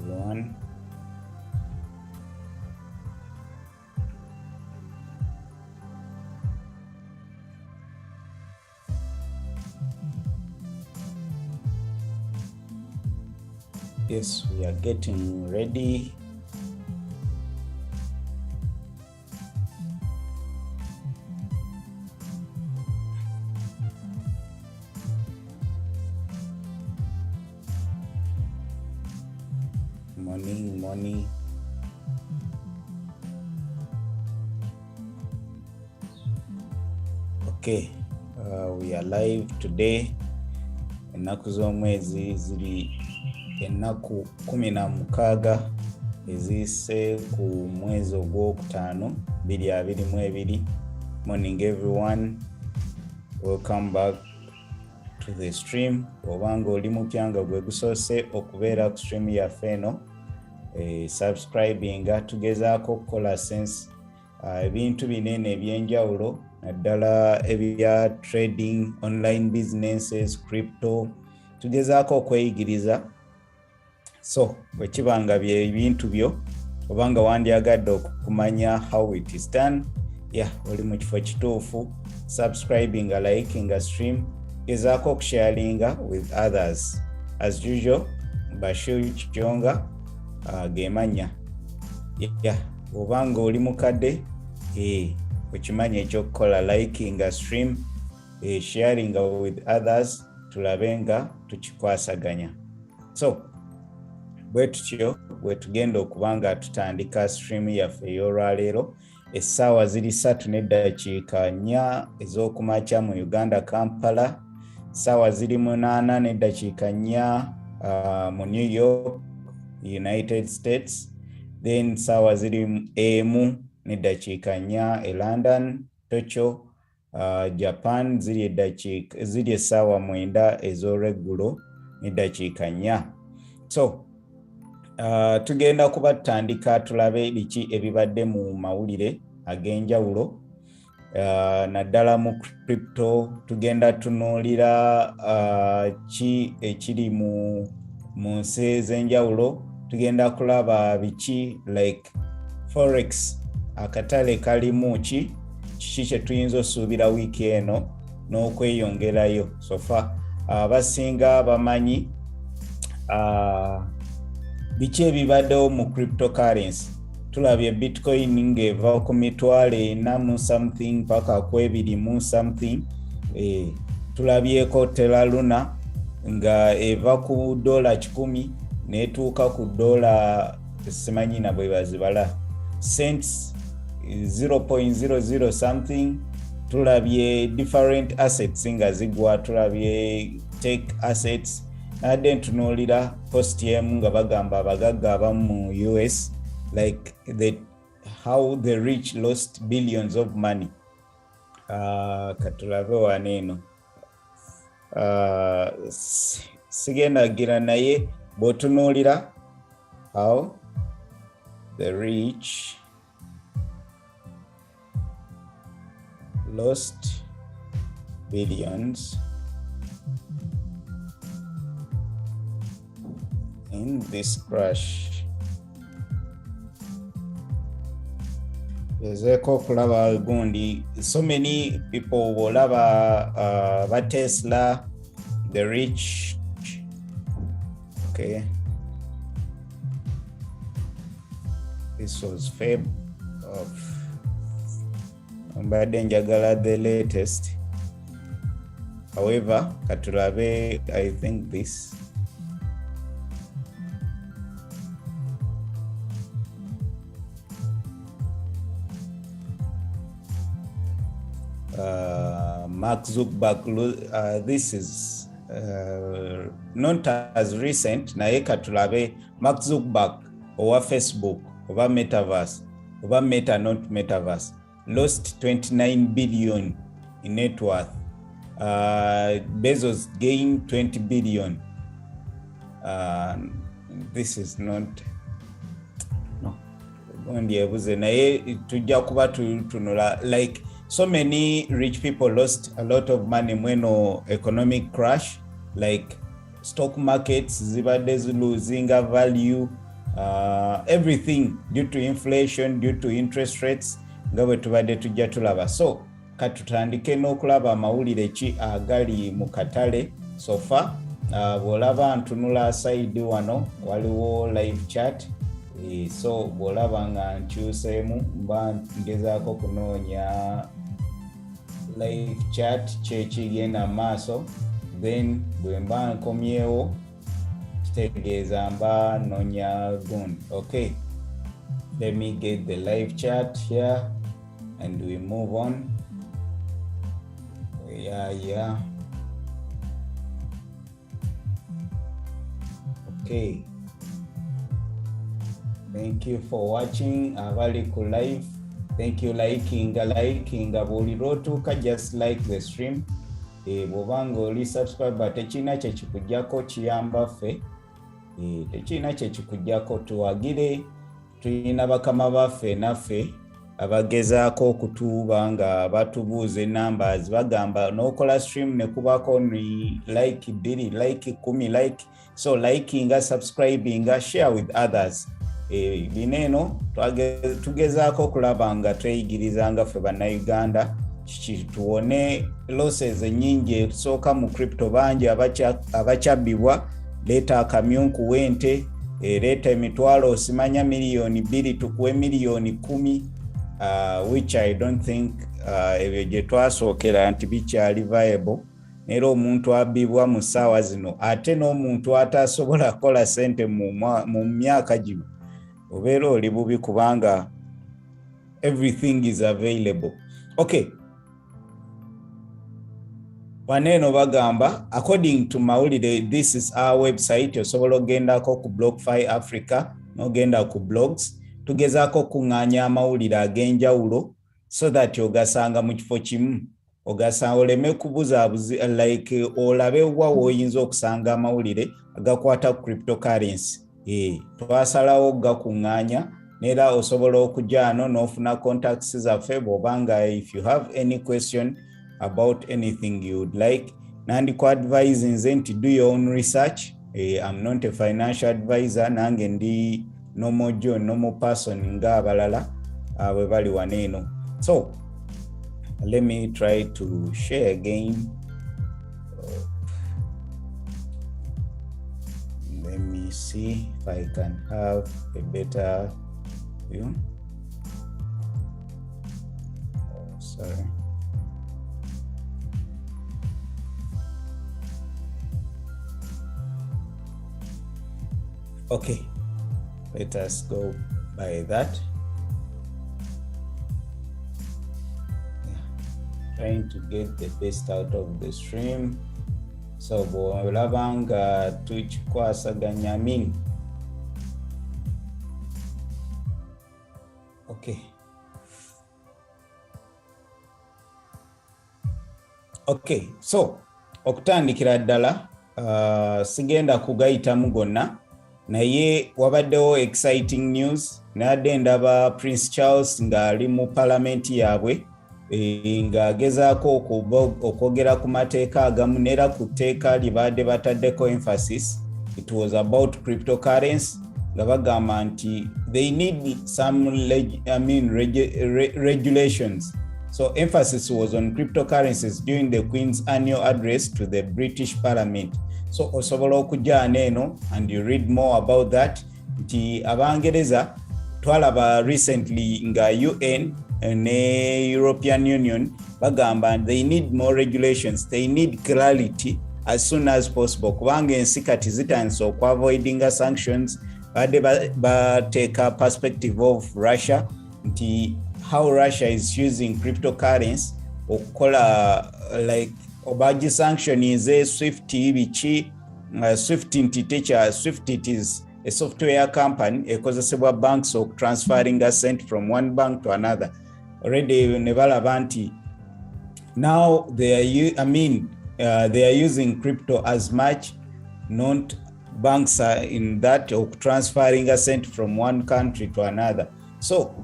everyone. Yes, we are getting ready. Morning. Okay, we are live today. Ennaku z'omwezi ziri ennaku 16 ezise ku mwezi ogwokutaano 2022. Morning everyone, welcome back to the stream. Obanga oli mupya nga gwe gusoose okubeera ku stream yaffe eno, subscribing tugezaako okukola sense ebintu binene ebyenjawulo naddala ebya trading, online businesses, crypto, tugezaako okweyigiriza. So bwe kibanga bye ebintu byo obanga wandyagadde okumanya how it is done, oli mu kifo kituufu, subscribing, liking stream, gezaako okusharinga with others. As usual, Bashir Chionga gemanya. Obanga oli mukadde ukimanya ekyokukola, liking stream, sharing with others, tulabenga tukikwasaganya. So bwe tutyo bwe tugenda okubanga tutandika stream yaffe ey'olwaleero, essaawa ziri 3:04 ez'okumakya mu Uganda, Kampala, essaawa ziri 8:04 mu New York, United States, then essaawa ziri 1:04 e London, Tokyo, Japan, ziri essaawa 9 ez'olweggulo n'eddakiika 4. So tugenda kuba tutandika tulabe biki ebibadde mu mawulire ag'enjawulo, naddala mu crypto. Tugenda tunuulira ki ekiri mu nsi ez'enjawulo. Tugenda kulaba biki like Forex, akatale kalimu kiki kye tuyinza osuubira wiiki eno n'okweyongerayo. So far abasinga bamanyi biki ebibaddewo mu cryptocurrency. Tulabye Bitcoin ng'eva ku 40,000 something paka ku 20,000 something. Tulabyeko Terra Luna nga eva ku $100 netuuka ku $, simanyi na bwe bazibala, cents 0.00 something. Tulabye different assets nga zigwa, tulabye tech assets, nadde ntunuulira post-em nga bagamba abagagga abamu mu US like how the rich lost billions of money. Katulabe waneeno sigenda gira naye bw'otunuulira how the rich lost billions in this crash. Ezeko kulaba gundi, so many people wolaba ba Tesla, the rich. Okay, this was Feb of mbadde njagala the latest. However, katulabe, I think this Mark Zuckerberg, this is not as recent, naye katulabe Mark Zuckerberg owa Facebook oba Metaverse oba Meta, not Metaverse, lost 29 billion in net worth. Bezos gained 20 billion. This is not ondiebuze naye tujja kuba tunula like so many rich people lost a lot of money when economic crash, like stock markets zibadde losing value, everything due to inflation, due to interest rates, nga bwe tubadde tujja tulaba. So katutandike n'okulaba amawulire ki agali mu katale sofa. Bw'olaba ntunula side wano waliwo live chat. So bw'olaba nga nkyuseemu mba ngezaako kunoonya live chat kyekigenda maaso, then bwe mba nkomyewo kitegeeza mba noonya gundi. Okay, let me get the live chat here and we move on. Yeah. Okay, thank you for watching abali ku live. Thank you liking buli lwotuuka, just like the stream. Bw'obanga oli subscribe tekina kye kikujjako kiyamba ffe, tekina kye kikujjako tuwagire. Tulina bakama baffe naffe abagezaako okutuuba nga batubuuza numbers, bagamba n'okola stream ne kubako ni like 2, like 10, like. So liking, subscribing, share with others. Bineno tugezaako okulaba nga tweyigirizanga ffe bannayuganda tuwone losses nyingi ekusooka mu crypto. Bangi abakyabibwa, leeta akamyu nkuwe ente, leeta emitwalo osimanya miliyoni 2 tukuwe miliyoni 10, which I don't think ebyo gye twasookera nti bikyali viable. Era omuntu abibwa mu ssaawa zino, ate n'omuntu atasobola kukola sente mu myaka gino, obeera oli bubi kubanga everything is available. Okay, waneeno bagamba according to mawulire, this is our website. Osobola ogendako ku Blocfiafrica n'ogenda ku blogs, tugezaako kuŋŋaanya amawulire ag'enjawulo so that ogasanga mu kifo kimu. Ogasanga oleme kubuzaabuzi like olabe wa woyinza okusanga amawulire agakwata ku cryptocurrency. Twasalawo gakuŋŋaanya, neera osobola okujaano n'ofuna contacts zaffe bw'obanga if you have any question about anything you would like. Nandiko advise nze nti do your own research. I'm not a financial advisor, nange ndi normal person nga abalala bwe bali waneeno. So let me try to share again. Let me see if I can have a better view. Sorry. Okay, let us go by that. Trying to get the best out of the stream. So bw'olabanga tukikwasaganya mini. Okay, so okutandikira ddala sigenda kugayitamu gonna, naye wabaddewo exciting news. Nadde ndaba Prince Charles ng'ali mu palamenti yaabwe, ng'agezaako okwogera ku mateeka agamu, neera ku tteeka libadde bataddeko emphasis. It was about cryptocurrency, nga bagamba nti they need some regulations. So emphasis was on cryptocurrencies during the Queen's annual address to the British Parliament. So osobola okujaana eno and you read more about that. Nti Abangereza twalaba recently nga UN ne European Union bagamba they need more regulations, they need clarity as soon as possible, kubanga ensi kati zitandise okwa-avoidinga sanctions. Badde bateeka perspective of Russia nti how Russia is using cryptocurrency okukola like obaji sanctionize Swift bichi. Swift nti techa Swift, it is a software company ekozesebwa banks of transferring a cent from one bank to another. Already nebalaba nti now they are using crypto as much, not banks are in that of transferring a cent from one country to another. So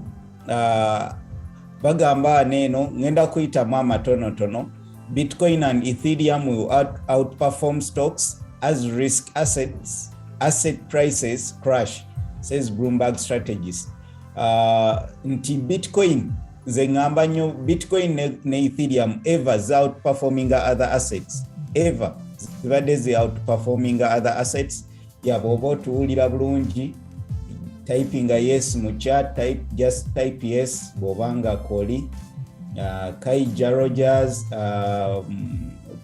bagamba neno ngenda kuita mama tono. Bitcoin and Ethereum will outperform stocks as asset prices crash. says Bloomberg Strategies. Nti Bitcoin ze ngamba nyo Bitcoin ne Ethereum ever outperforming other assets, ever zibadde zi outperforming other assets. Yabobo tuwulira bulungi typing yes mu chat, just type yes bobanga koli. Kaija Rogers,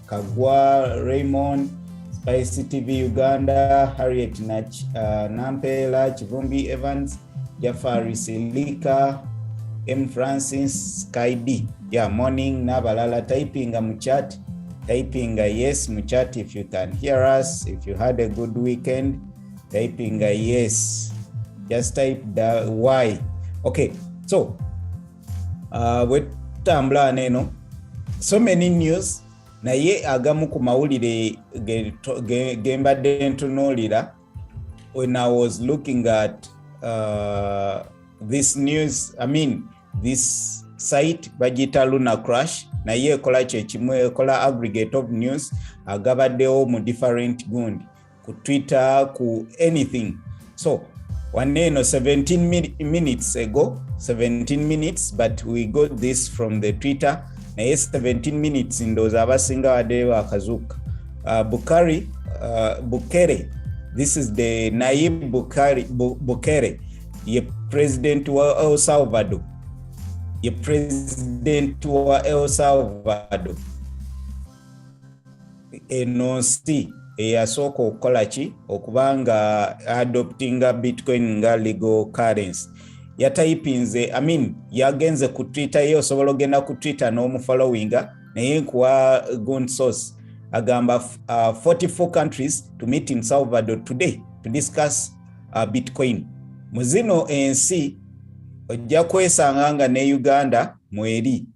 Kagwa Raymond, Spicy TV Uganda, Harriet Nampela, Chivumbi Evans, Jafari Silika, M Francis, Sky D. Yeah, morning Nabalala typing mu chat, typing yes mu chat if you can hear us, if you had a good weekend, typing yes. Just type the Y. Okay, so with tambula neno, so many news naye agamu ku mawulire gembadde ntunuulira when I was looking at this news. I mean this site bagita Luna Crash naye ekola kyekimu, ekola aggregate of news agabaddewo mu different gundi ku Twitter ku anything. So one day, 17 minutes ago, 17 minutes, but we got this from the Twitter. Na yes, 17 minutes in those abasinga wadewa kazuka. Bukere, this is the Nayib Bukere, ye president wa El Salvador. Ye president wa El Salvador. NOC. Eyasooka okukola ki okubanga adoptinga Bitcoin nga legal currency. Yatayipinze, I mean yagenze ku Twitter, ye osobola ogenda ku Twitter n'omufollowinga naye nkuwa good source agamba 44 countries to meet in Salvador today to discuss Bitcoin. Muzino ensi ojja kwesanga nga ne Uganda mweri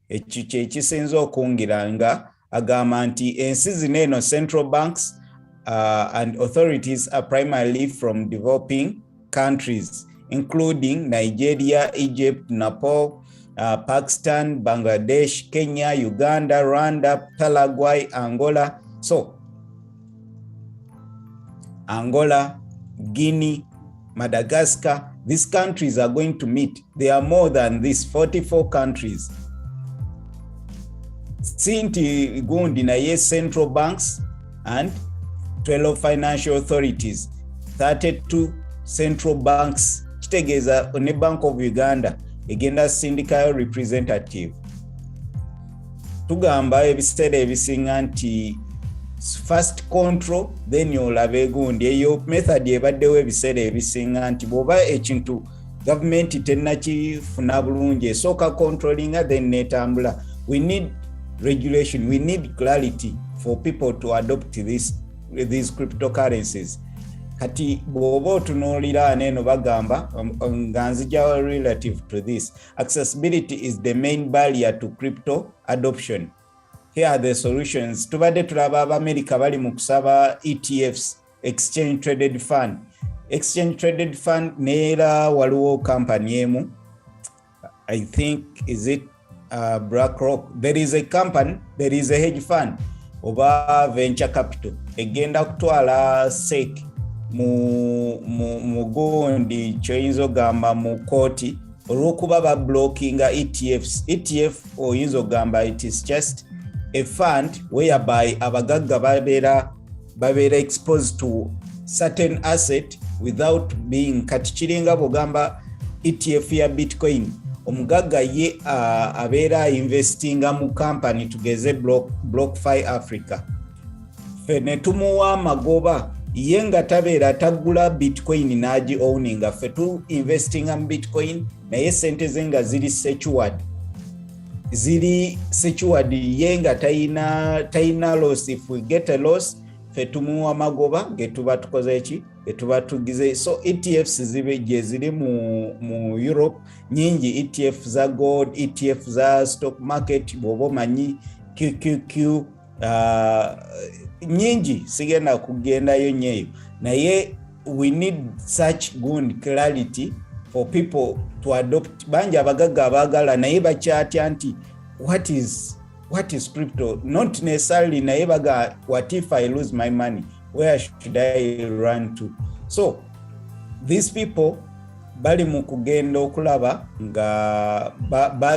ekyo ekisinza okungiranga. Agamba nti ensi zineno central banks and authorities are primarily from developing countries including Nigeria, Egypt, Nepal, Pakistan, Bangladesh, Kenya, Uganda, Rwanda, Paraguay, Angola. So Angola, Guinea, Madagascar, these countries are going to meet. There are more than these 44 countries. Sinti gundi na yes central banks and 12 financial authorities, 32 central banks. Kitegeza ne Bank of Uganda egenda syndical representative. Tugamba ebiseera ebisinga nti first control then yolabe gundi eyo method ebaddewo ebiseera ebisinga nti bwoba ekintu government tennakifuna bulungi esooka controlling then netambula. We need regulation, we need clarity for people to adopt these cryptocurrencies. Kati bwoba otunuulira neno bagamba nga nzija relative to this, accessibility is the main barrier to crypto adoption. Here are the solutions. Tubadde tulaba America bali mu kusaba ETFs, exchange traded fund. Exchange traded fund neera waliwo company emu, I think is it BlackRock. There is a company, there is a hedge fund oba venture capital egenda kutwala SEC mu gondi choyinzo gamba mu koti olwokuba ba blockinga ETFs. ETF oyinzo gamba it is just a fund whereby abagagga babera exposed to certain asset without being katichiringa bogamba ETF ya Bitcoin. Omugagga ye abeera investinga mu company tugeze Blocfiafrica. Fene tumuwa magoba ye nga tabeera tagula Bitcoin naji owninga, fe tu investinga mu Bitcoin naye sente ze nga ziri secured ye nga tayina loss. If we get a loss fe tumuwa magoba getuba tukoze eki getuba tugize. So ETFs zibe je ziri mu Europe nyingi, ETF za gold, ETF za stock market bobo manyi QQQ nyingi sigenda kugenda yo nyeyo naye we need such good clarity for people to adopt. Banja abagagga abagala naye bakyatya nti what is crypto, not necessarily naye baga what if I lose my money, where should I run to? So these people bali mu kugenda okulaba nga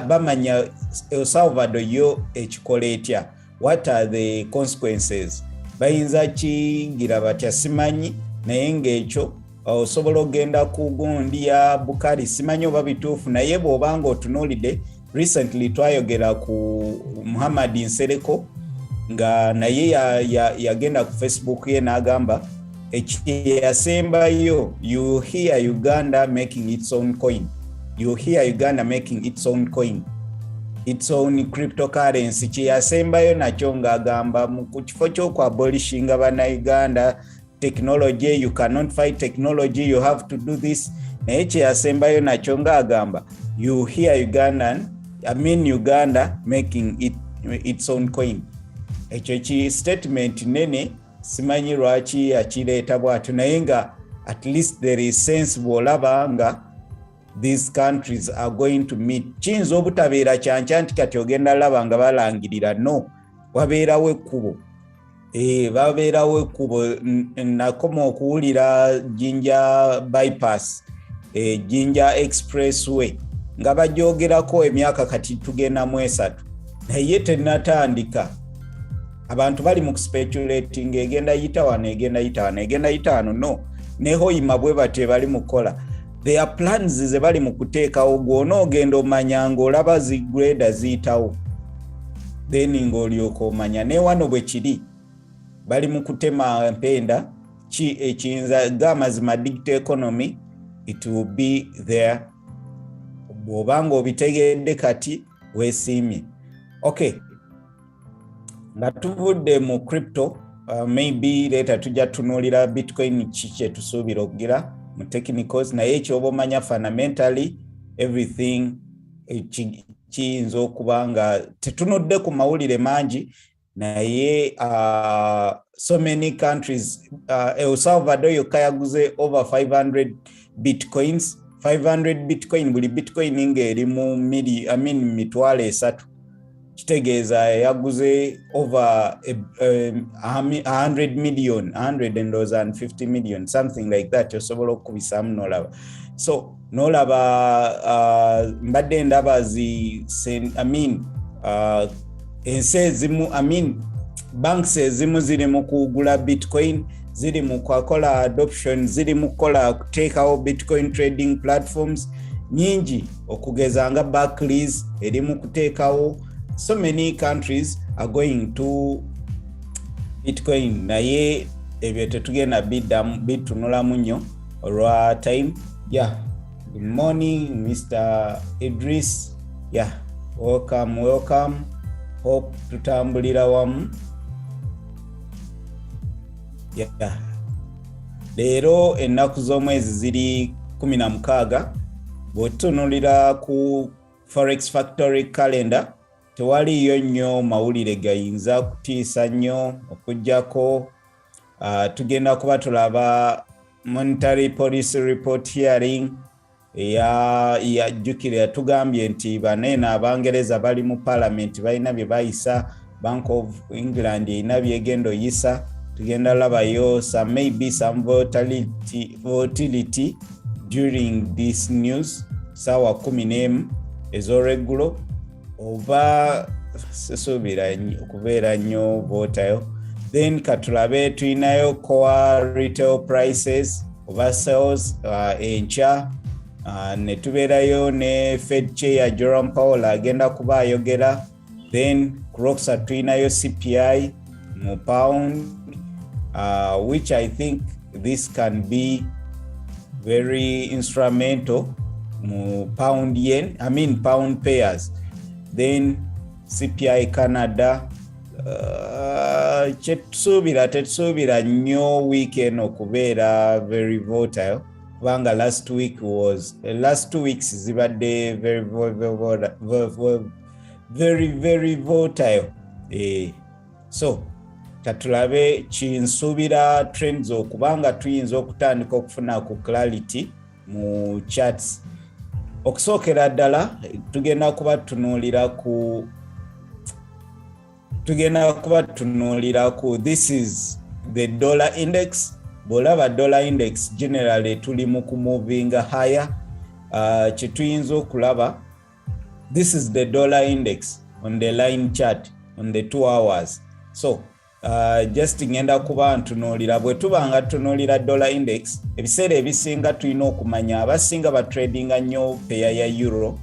bamanya El Salvador yo ekikola etya, what are the consequences, bayinza kingira batya simanyi, naye ng'ekyo osobola ogenda ku gundi ya Bukari simanyi oba bituufu, naye bw'obanga otunuulidde recently twayogera ku Muhammad Nsereko nga naye yagenda ku Facebook ye n'agamba ekiyasembayo, you hear Uganda making its own coin, you hear Uganda making its own coin, its own cryptocurrency. Kiyasembayo nakyo ng'agamba mu kifo ky'okwabolishinga bannayuganda technology, you cannot fight technology, you have to do this. Naye kiyasembayo nakyo ng'agamba you hear Uganda making its own coin. Ekyo ki statement nene simanyi lwaki akireeta bw'atyo, naye nga at least there is sense bw'olaba nga these countries are going to meet. Kiyinza obutabeera kyankya nti kati ogenda laba nga balangirira, no, wabeerawo ekkubo. Babeerawo ekkubo. Nakoma okuwulira Jinja bypass, Jinja expressway nga bajoogerako emyaka kati tugenda mu 3, naye tennatandika. Abantu bali mu speculating egenda yita wano egenda yita wano, no, neho imabwe bate bali mukola. There are plans ze bali mu kuteekawo, gwona ogenda omanya ng'olaba zigreda ziyitawo, then ng'olyoka omanya ne wano bwe kiri bali mu kutema mpenda ki ekiyinza gamazima digital economy, it will be there bw'obanga obitegedde kati weesiimye. Okay, nga tuvudde mu crypto, maybe later tujja tunuulira Bitcoin kiki tusuubira okugira mu technicals, naye ekyoba omanya fundamentally everything kiyinza okuba nga tetunudde ku mawulire mangi, naye so many countries, El Salvador yokka yaguze over 500 bitcoins. 500 bitcoin, buli bitcoin ng'eri mu mitwalo 3. Kitegeeza yaguze over 100 million, 150 million, something like that. Osobola okubisamu n'olaba. So n'olaba mbadde ndaba ensi ezimu, banks ezimu ziri mu kugula bitcoin, ziri mu kwakola adoption, ziri mu kukola kuteekawo bitcoin trading platforms nyingi, okugeza nga Barclays eri mu kuteekawo. So many countries are going to Bitcoin, naye ebyo tetugenda bitunulamu nnyo olwa time. Yeah, good morning Mr. Idris. Yeah, welcome. Hope tutambulira wamu. Yeah. Leero ennaku z'omwezi ziri 16. Bw'otunuulira ku Forex Factory calendar tewaliyo nnyo mawulire gayinza kutiisa nnyo okujjako. Tugenda kuba tulaba monetary policy report hearing yajjukira yatugambye nti banene Abangereza bali mu parliament balina bye bayisa, Bank of England erina byegenda oyisa. Tugenda labayo maybe some volatility during this news sawa 11 ez'oreggulo, oba sesuubira okubeera nnyo votayo. Then katulabe tulinayo core retail prices oba sales enkya, ne tubeerayo ne Fed Chair Jerome Powell agenda kuba ayogera. Then Croxa tulinayo CPI mu pound, which I think this can be very instrumental mu pound yen, pound pairs. Then CPI Canada, tetusuubira nnyo weekend okubeera very volatile, kubanga last 2 weeks zibadde very volatile. So katulabe kinsuubira trends okubanga tuyinza okutandika okufuna ku clarity mu charts. Okusookera ddala tugenda kuba tunuulira ku this is the dollar index. bolaba dollar index generally tuli mu moving higher. Kyetuyinza okulaba, this is the dollar index on the line chart on the 2 hours. So just ngenda kuba ntunuulira bwe tubanga tunuulira dollar index ebiseera ebisinga tulina okumanya abasinga batradinga nnyo pair ya euro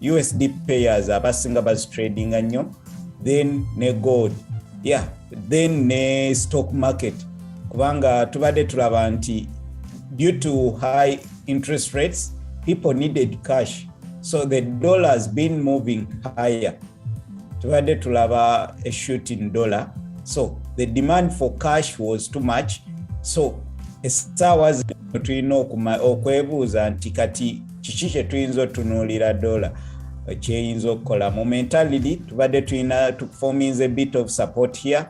USD pairs abasinga bazitradinga nnyo, then ne gold, then ne stock market, kubanga tubadde tulaba nti due to high interest rates people needed cash, so the dollar has been moving higher. Tubadde tulaba a shoot in dollar, so the demand for cash was too much, so essaawa zino tulina okwebuuza nti kati kiki kye tuyinza otunuulira dollar kyeyinza okukola. Momentarily tubadde tulina forming a bit of support here.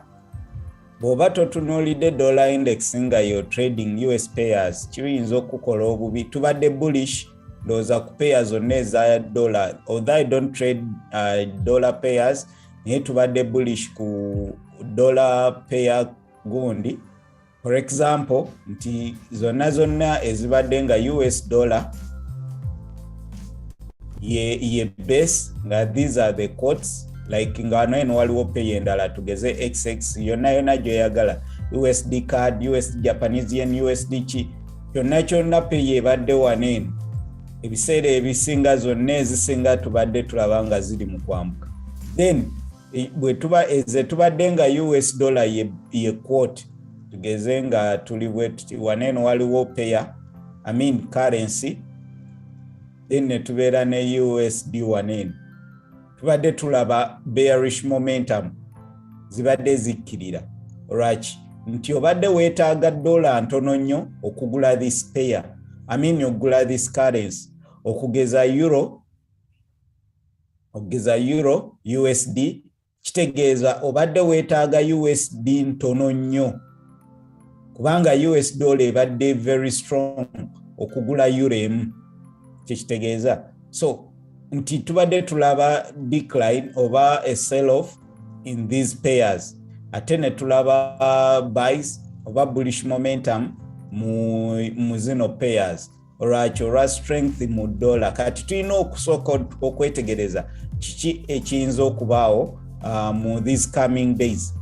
Bw'oba totunuulidde dollar index nga yo trading US pairs kiyinza okukola obubi. Tubadde bullish ndowooza ku pairs zonna eza dollar, although I don't trade dollar pairs, naye tubadde bullish ku dollar pair gundi. For example, nti zonna ezibadde nga US dollar ye base nga these are the quotes, like nga eno waliwo pay endala tugeze XX yonna gyoyagala, USD CAD, USD Japanese yen, USD chi, kyonna pay ebadde wanene. Ebiseera ebisinga zonna ezisinga tubadde tulaba nga ziri mu kwambuka. Then bwe tubadde nga US dollar ye quote tugeze nga tuli wanene waliwo pair, currency, then netubeera ne USD wanene. Tubadde tulaba bearish momentum zibadde zikkirira. Alright, nti obadde weetaaga dollar ntono nnyo okugula this pair, okugula this currency, okugeza euro USD, kitegeeza obadde weetaaga USD ntono nnyo, kubanga US dollar ebadde very strong okugula euro emu, kitegeeza. So nti tubadde tulaba decline oba a sell off in these pairs, ate ne tulaba buys oba bullish momentum mu zino pairs. Alright, or strength mu dollar. Kati tulina okusooka okwetegereza kiki ekiyinza okubaawo mu these coming days.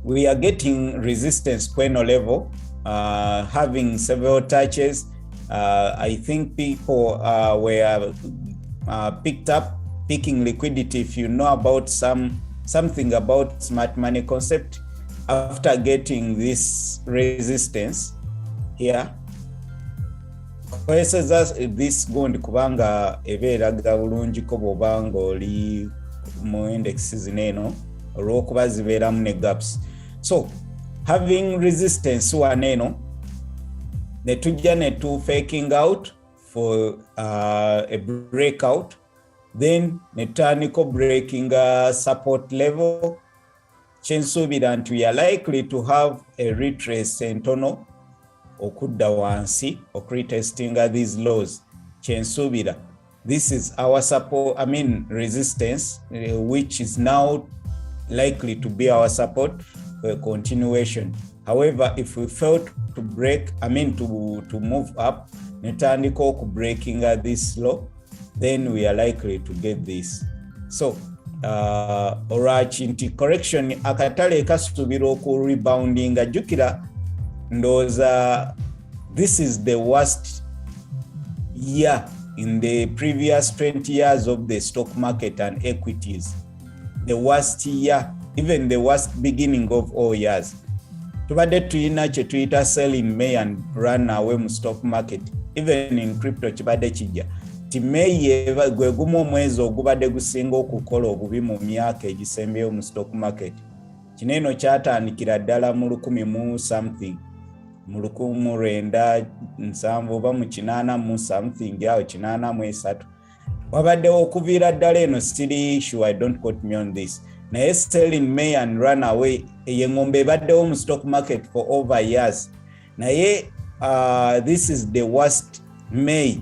We are getting resistance kweno level, having several touches. I think people were picking liquidity. If you know about something about smart money concept, after getting this resistance here, this gundi kubanga ebeeraga bulungi ko bw'obanga oli mu indexes zineno olw'okuba zibeeramu ne gaps. So having resistance waneno ne tujja ne tu faking out for a breakout, then ne tutandika breaking support level. Kyensuubira nti we are likely to have a retrace entono okudda wansi retesting these lows. Kyensuubira this is our support, resistance, which is now likely to be our support for a continuation. However, if we fail to break, to move up, netandika breaking this low, then we are likely to get this. So alright, nti correction akatale kasubira oku rebounding ajukira ndoza this is the worst year in the previous 20 years of the stock market and equities. The worst year, even the worst beginning of all years. Tubadde tuyina kye tuyita sell in May and run away mu stock market. Even in crypto kibadde kijja. Ti May gwe gumu omwezi ogubadde gusinga okukola obubi mu myaka egisembeyo mu stock market. Kineno kyatandikira ddala mu 1000 mu something. Mu 1970 oba mu 80 mu something awo 83. Wabaddewo okuviira ddala eno still sure, I don't quote me on this. Naye sell in May and run away eyengombe ebaddewo mu stock market for over years. Naye this is the worst May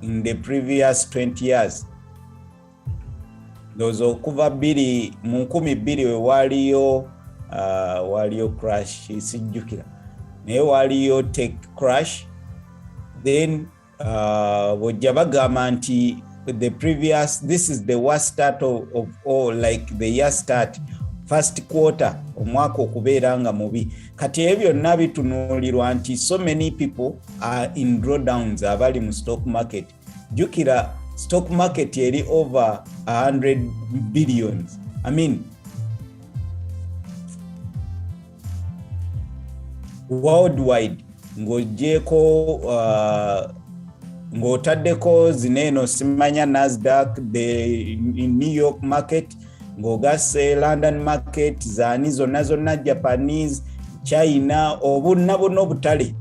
in the previous 20 years. Those okuva mu 2000 we waliyo waliyo crash sijjukira naye waliyo tech crash then bojja bagamba nti this is the worst start of all, like the year start, first quarter omwaka okubeera nga mubi. Kati ebyo byonna bitunuulirwa nti so many people are in drawdowns abali mu stock market. Jukira stock market eri over 100 billions. I mean worldwide ng'ogyeko ng'otaddeko zineno simanya Nasdaq, the New York market, ng'ogase London market, zaani zonna Japanese, China, obunna bonna obutale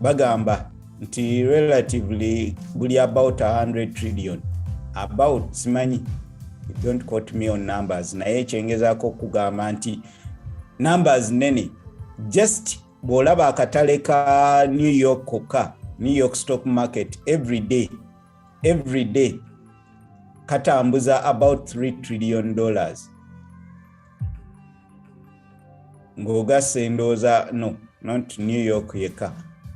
bagamba nti relatively buli about 100 trillion. About simanyi, don't quote me on numbers, naye kyengezaako kugamba nti numbers nene. Just bw'olaba akatale ka New York kokka, New York stock market, every day katambuza about $3 trillion. Ng'ogase ndowooza no, not New York yeka,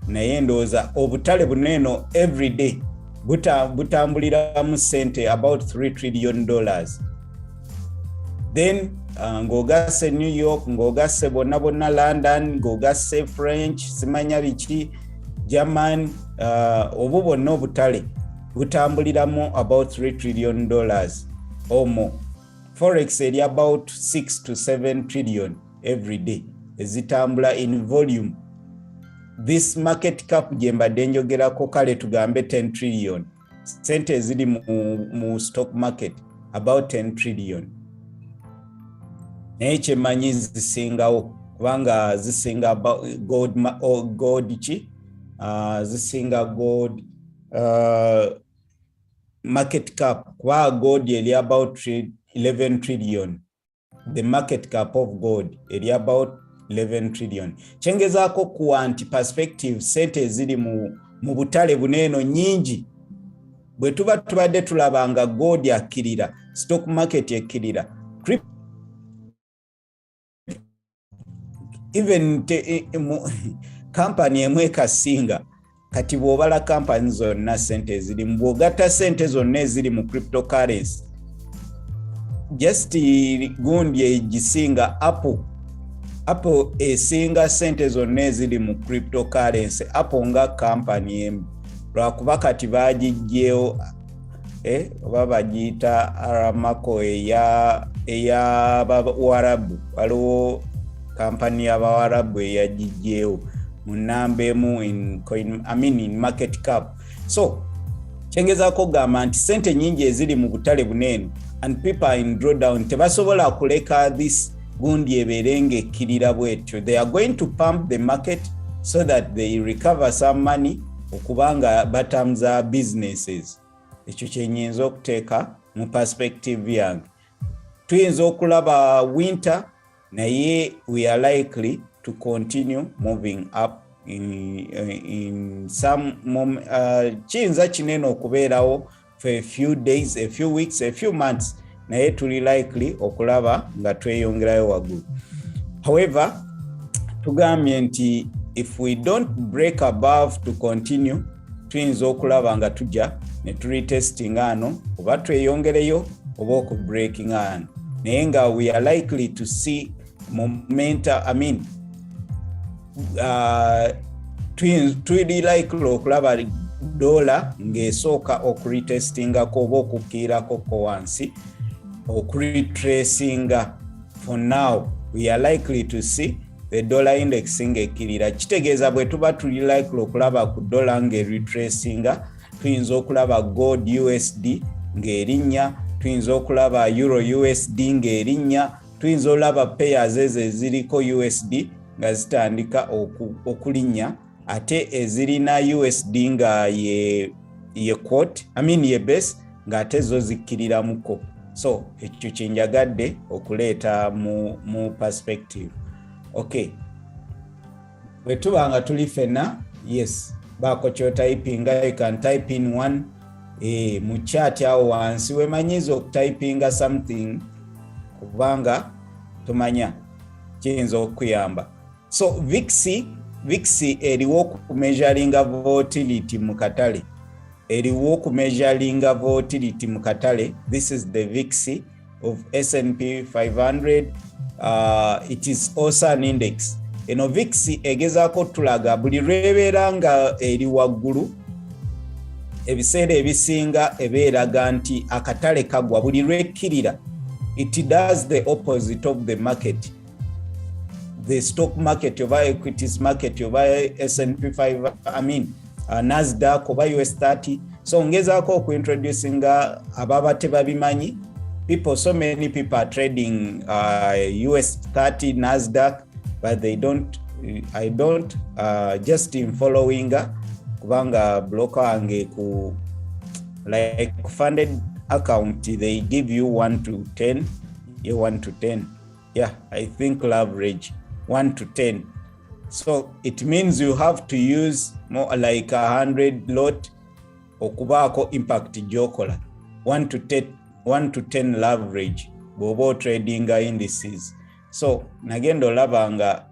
naye ndowooza obutale buneno every day butambuliramu sente about $3 trillion. Then ng'ogase New York, ng'ogase bonna London, ng'ogase French, simanya biki, German, obu bonna obutale butambuliramu about $3 trillion or more. Forex eri about 6 to 7 trillion every day ezitambula in volume. This market cap gyembadde njogerako kale tugambe 10 trillion. Sente eziri mu stock market about 10 trillion. Naye kyemanyi zisingawo kubanga zisinga gold ki? Zisinga gold market cap kuba gold eri about 11 trillion. The market cap of gold eri about 11 trillion. Kyengezaako kuwa nti perspective sente eziri mu butale buneno nyingi. Bwe tuba tubadde tulabanga gold akkirira, stock market ekkirira, even company emwe ekasinga. Kati bw'obala company zonna sente eziri bw'ogatta sente zonna eziri mu cryptocurrency, just gundi egisinga Apple esinga sente zonna eziri mu cryptocurrency. Apple nga company emu lwakuba kati bagiggyewo oba bagiyita Aramco eya Warabu. Waliwo company y'Abawarabu eyagiggyewo mu namba emu in market cap. So kyengezaako kugamba nti sente nyingi eziri mu butale bunene and people are in drawdown tebasobola kuleka this gundi ebeere ng'ekkirira bwetyo. They are going to pump the market so that they recover some money okubanga batamza businesses. Ekyo kyenyinza okuteeka mu perspective yange. Tuyinza okulaba winter naye we are likely to continue moving up in some kiyinza kinene okubeerawo for a few days, a few weeks, a few months, naye tuli likely okulaba nga tweyongerayo waggulu. However, tugambye nti if we don't break above to continue, tuyinza okulaba nga tujja ne turetesting ano oba tweyongereyo oba okubreaking ano. Naye nga we are likely to see momentum, twili likely okulaba dollar ng'esooka okuretestingako oba okukiirako ko wansi okuretracinga. For now we are likely to see the dollar index ng'ekkirira. Kitegeeza bwe tuba tuli likely okulaba ku dollar ng'eretracinga, tuyinza okulaba gold USD ng'erinnya, tuyinza okulaba euro USD ng'erinnya, tuyinza olaba pairs ezo eziriko USD nga zitandika okulinnya, ate ezirina USD nga ye quote, ye base nga ate zo zikkiriramuko. So ekyo kyenjagadde okuleeta mu perspective. Okay, bwe tuba nga tuli fenna, yes, baako kyotypinga, you can type in one mu chat awo wansi wemanyiza okutypinga something kubanga tumanya kiyinza okuyamba. So VIX eriwo ku measuringa volatility mu katale. Eriwo ku measuringa volatility mu katale. This is the VIX of S&P 500. It is also an index. Eno VIX egezaako tulaga buli lwebeera nga eri waggulu, ebiseera ebisinga ebeeraga nti akatale kagwa. Buli lwekkirira, it does the opposite of the market. The stock market oba equities market oba S&P 5, Nasdaq oba US 30. So ngezaako okuintroducinga ababa tebabimanyi. So many people are trading US 30, Nasdaq, but I don't just in following kubanga blocker ange ku like funded account, they give you 1 to 10. Yeah, 1 to 10. Yeah, I think leverage 1 to 10. So it means you have to use more like 100 lot okubako impact jokola 1 to 10 leverage bobo trading indices. So nagendo labanga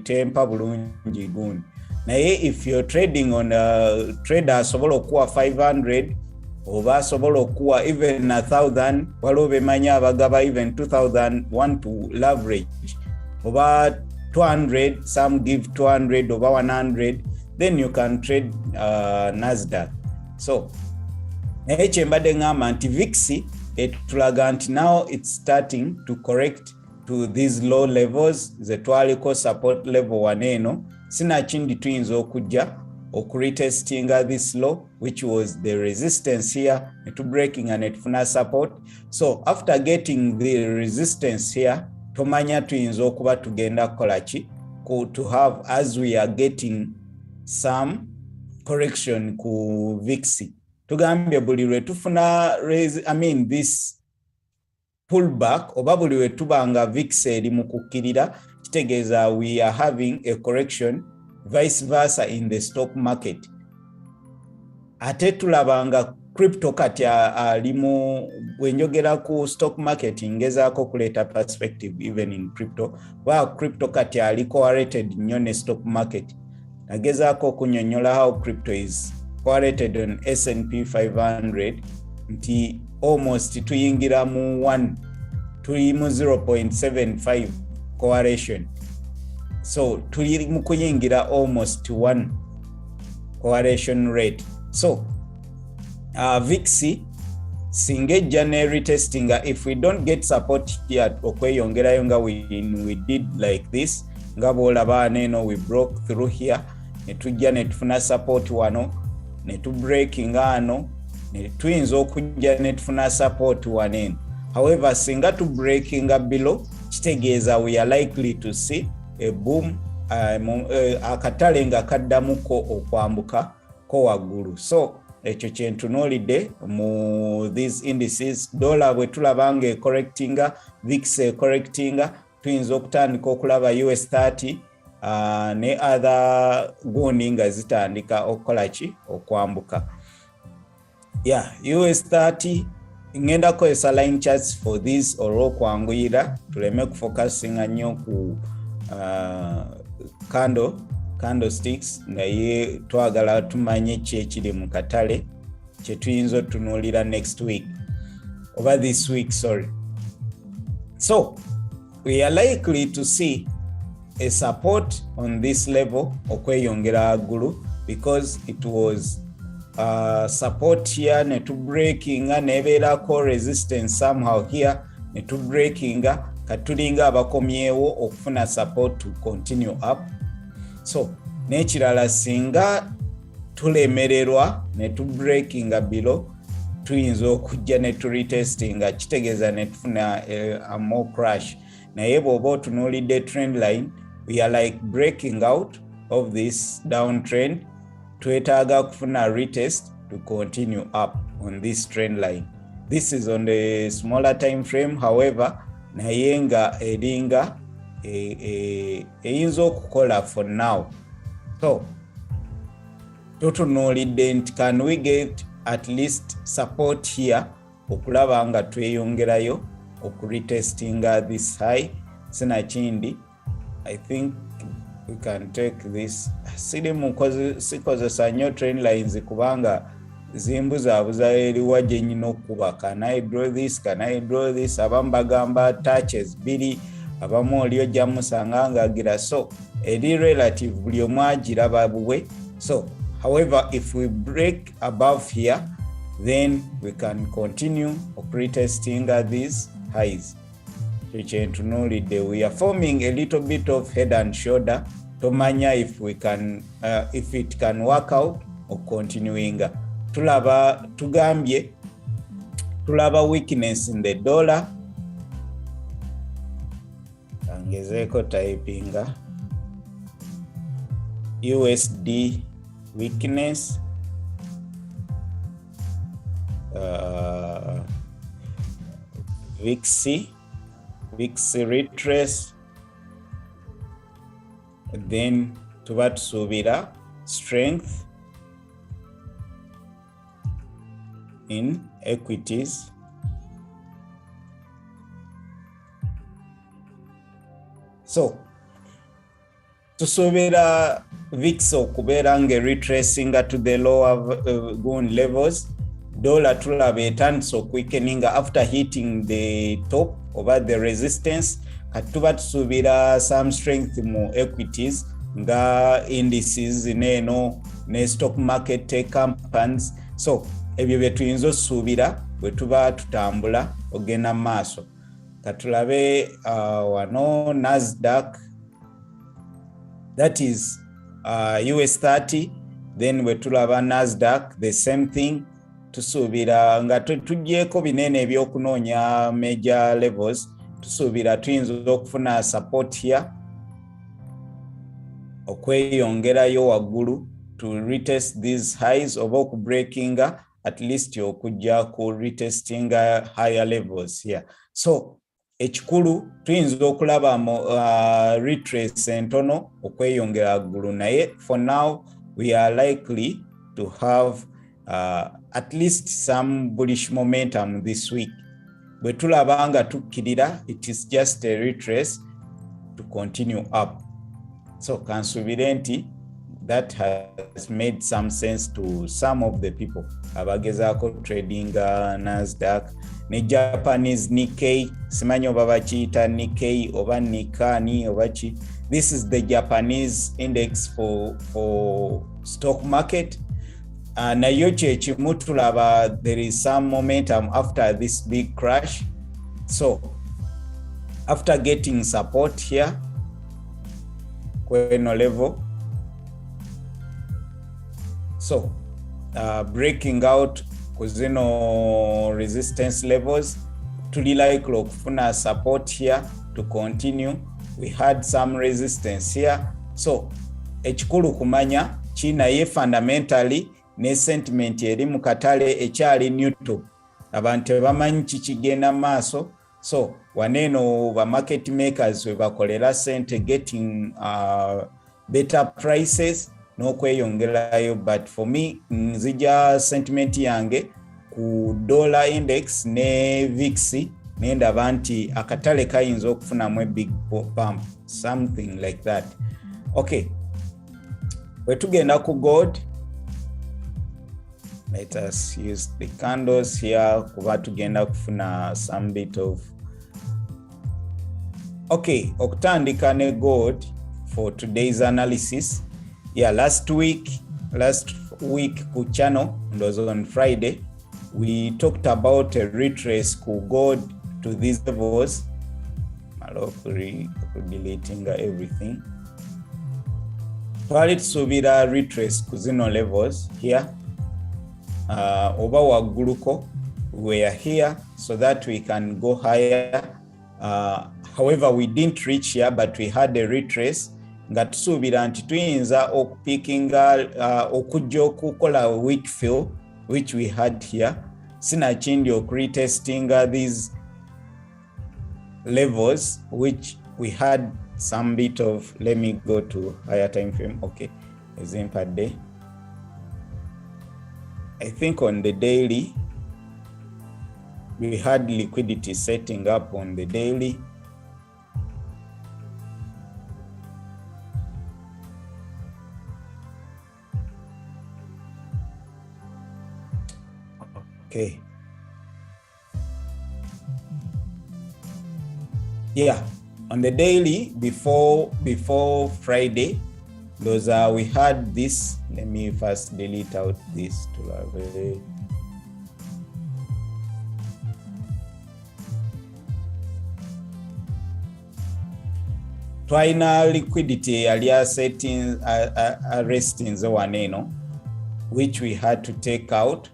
tempa bulungi gundi. Naye if you're trading on a trader asobola okuwa 500 oba asobola okuwa even 1000, waliwo bemanya abagaba even 2000 want to leverage oba 200, some give 200 over 100, then you can trade Nasdaq. So mbadde ngamba nti VIX etulaga nti now it's starting to correct to these low levels ze twaliko support level 1 eno. Sina kindi tuyinza okujja okuretestinga this low, which was the resistance here, to breaking and netufuna support. So after getting the resistance here, tomanya tuyinza okuba tugenda kolachi to have, as we are getting some correction ku VIX. Tugambye buli lwe tufuna this pullback oba buli lwe tubanga VIX eri mu kukkirira, kitegeeza we are having a correction, vice versa in the stock market. Ate tulabanga crypto kati alimu wenjogera ku stock market ngezaako kuleta perspective even in crypto. Wa crypto kati ali correlated nnyo ne stock market. Nagezaako kunyonyola how crypto is correlated on S&P 500 nti almost tuyingira mu 1 tuli mu 0.75 correlation. So tuli mu kuyingira almost 1 correlation rate. So VIX singe January testing, if we don't get support here okweyongerayo nga we did like this, nga bolaba neno we broke through here netujja netufuna support wano netu breaking ano netuyinza okujja netufuna support wanene. However, singa to breaking below, kitegeeza we are likely to see a boom, akatale nga kaddamuko okwambuka ko waggulu. So ekyo kyentunuulidde mu these indices. Dollar bwe tulabanga correctinga, VIX correctinga, tuyinza okutandika okulaba US 30 ne other gundi nga zitandika okukolachi okwambuka. Yeah, US 30 ngenda kozesa line charts for this olw'okwanguyira tuleme kufocusinga nnyo ku candlesticks, naye twagala tumanye ki ekiri mu katale kye tuyinza otunuulira next week over this week, sorry. So we are likely to see a support on this level okweyongera agulu, because it was support here netu breaking nebeerako resistance somehow here netu breaking katulinga abakomyewo okufuna support to continue up. So nekirala singa tulemererwa netu breaking below, tuyinza okujja netu retesting, kitegeeza netufuna a more crash. Naye bw'oba otunuulidde trend line, we are like breaking out of this downtrend, twetaaga kufuna retest to continue up on this trend line. This is on the smaller time frame, however naye nga eringa eyinza okukola for now. So tutunuulidde nti can we get at least support here okulaba nga tweyongerayo okuretestinga this high sina chindi. I think we can take this. Sidi sikozesa nnyo trend lines kubanga zimbuzabuza eriwa gye nyina okuba. Can I draw this? Can I draw this? Abamu bagamba touches biri, abamu oli ojja musanga ng'agira. So eri relative buli omu agiraba bubwe. So however, if we break above here, then we can continue retesting these highs. We are forming a little bit of head and shoulder to manya if we can, if it can work out or continuing. Tulaba weakness in the dollar. Angezeko typing USD weakness. VIX retrace, then tuba tusubira strength in equities. So tusubira VIX okubeera nge retracing to the lower gun levels. Dollar tulaba etandise okwekeninga after hitting the top over the resistance. Katuba tusubira some strength mu equities nga indices neno ne stock market tech companies. So ebyo byetuyinza osubira bwe tuba tutambula ogenda maaso. Katulabe wano Nasdaq, that is US 30, then we tulaba Nasdaq the same thing. Tusubira nga tujjeko binene ebyokunoonya major levels. Tusubira tuyinza okufuna support here okweyongerayo waggulu to retest these highs oba okubreakinga at least okujja ku retesting higher levels here. So ekikulu tuyinza okulaba retrace entono okweyongera waggulu, naye for now we are likely to have at least some bullish momentum this week. Bwe tulabanga tukkirira, it is just a retrace to continue up. So kansubire nti that has made some sense to some of the people abagezaako trading Nasdaq ne Japanese Nikkei. Simanyi oba bakiyita Nikkei oba Nikkani oba ki. This is the Japanese index for stock market. Nayo kyekimu tulaba there is some momentum after this big crash. So after getting support here kweno level, so breaking out kuzino resistance levels, tuli likely okufuna support here to continue. We had some resistance here. So ekikulu kumanya China ye fundamentally ne sentiment eri mu katale ekyali neutral. Abantu bamanyi kikigenda maaso. So waneno ba market makers we bakolera sente getting better prices n'okweyongerayo. But for me nzija sentiment yange ku dollar index ne VIX nendaba nti akatale kayinza okufunamu big pump, something like that. Okay, we tugenda ku gold. Let us use the candles here kuba tugenda kufuna some bit of. Okay, okutandika ne gold for today's analysis. Yeah, last week ku channel, it was on Friday, we talked about a retrace ku gold to these levels. Deleting everything. Twali tusubira retrace ku zino levels here. Oba wagguluko, we are here so that we can go higher. However, we didn't reach here, but we had a retrace. Nga tusubira nti tuyinza okupikinga okujja okukola weak fill, which we had here. Sina kindi okuretesting these levels, which we had some bit of. Let me go to higher time frame. Okay, is in per day. I think on the daily, we had liquidity setting up on the daily. Okay. Yeah, on the daily before Friday, those we had this. Let me first delete out this to have a twina liquidity alia settings arresting the one, which we had to take out.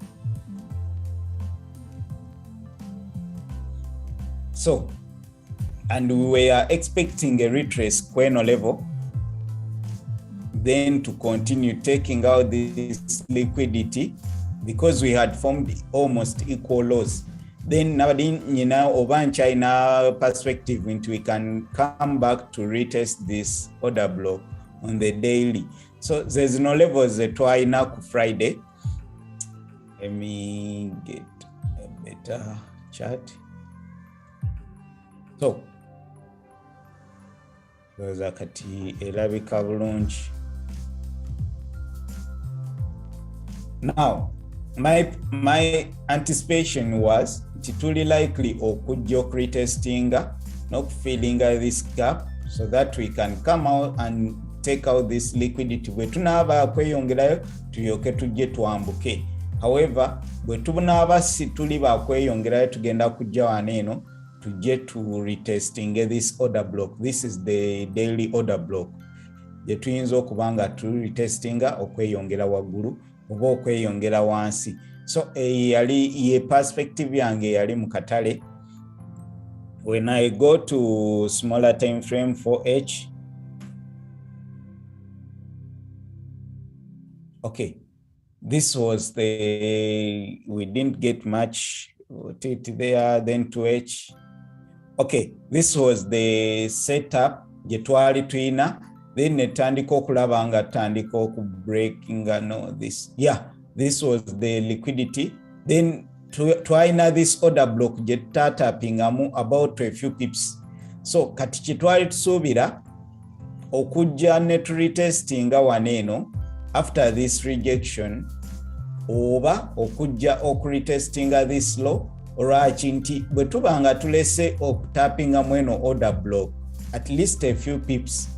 So, and we were expecting a retrace Queno level, then to continue taking out this liquidity because we had formed almost equal lows. Then over China perspective, we can come back to retest this order block on the daily. So there's no levels that Friday. Let me get a better chart. So those are kati elabika bulungi. Now my anticipation was tituli likely okujja retestinga not filling this gap so that we can come out and take out this liquidity. Bwe tunaba kweyongerayo tuyoke tujje tuambuke. However, bwe tunaba situli ba kweyongerayo tugenda kujja waneno tujje to retesting this order block. This is the daily order block. Je tuyinza okubanga tu retestinga okweyongera waggulu oba okweyongera wansi. So yali ye perspective yange yali mu katale. When I go to smaller time frame 4H, okay, this was we didn't get much there, then 2H. Okay, this was the setup jetwali twina, then netandika okulaba nga tandika okubreaking no this. Yeah, this was the liquidity. Then twina this order block jetatappingamu about a few pips. So kati kitwali tusuubira okujja net retesting waneno after this rejection oba okujja okuretestinga this low olwaki nti bwe tubanga tulese okutappinga mweno order block at least a few pips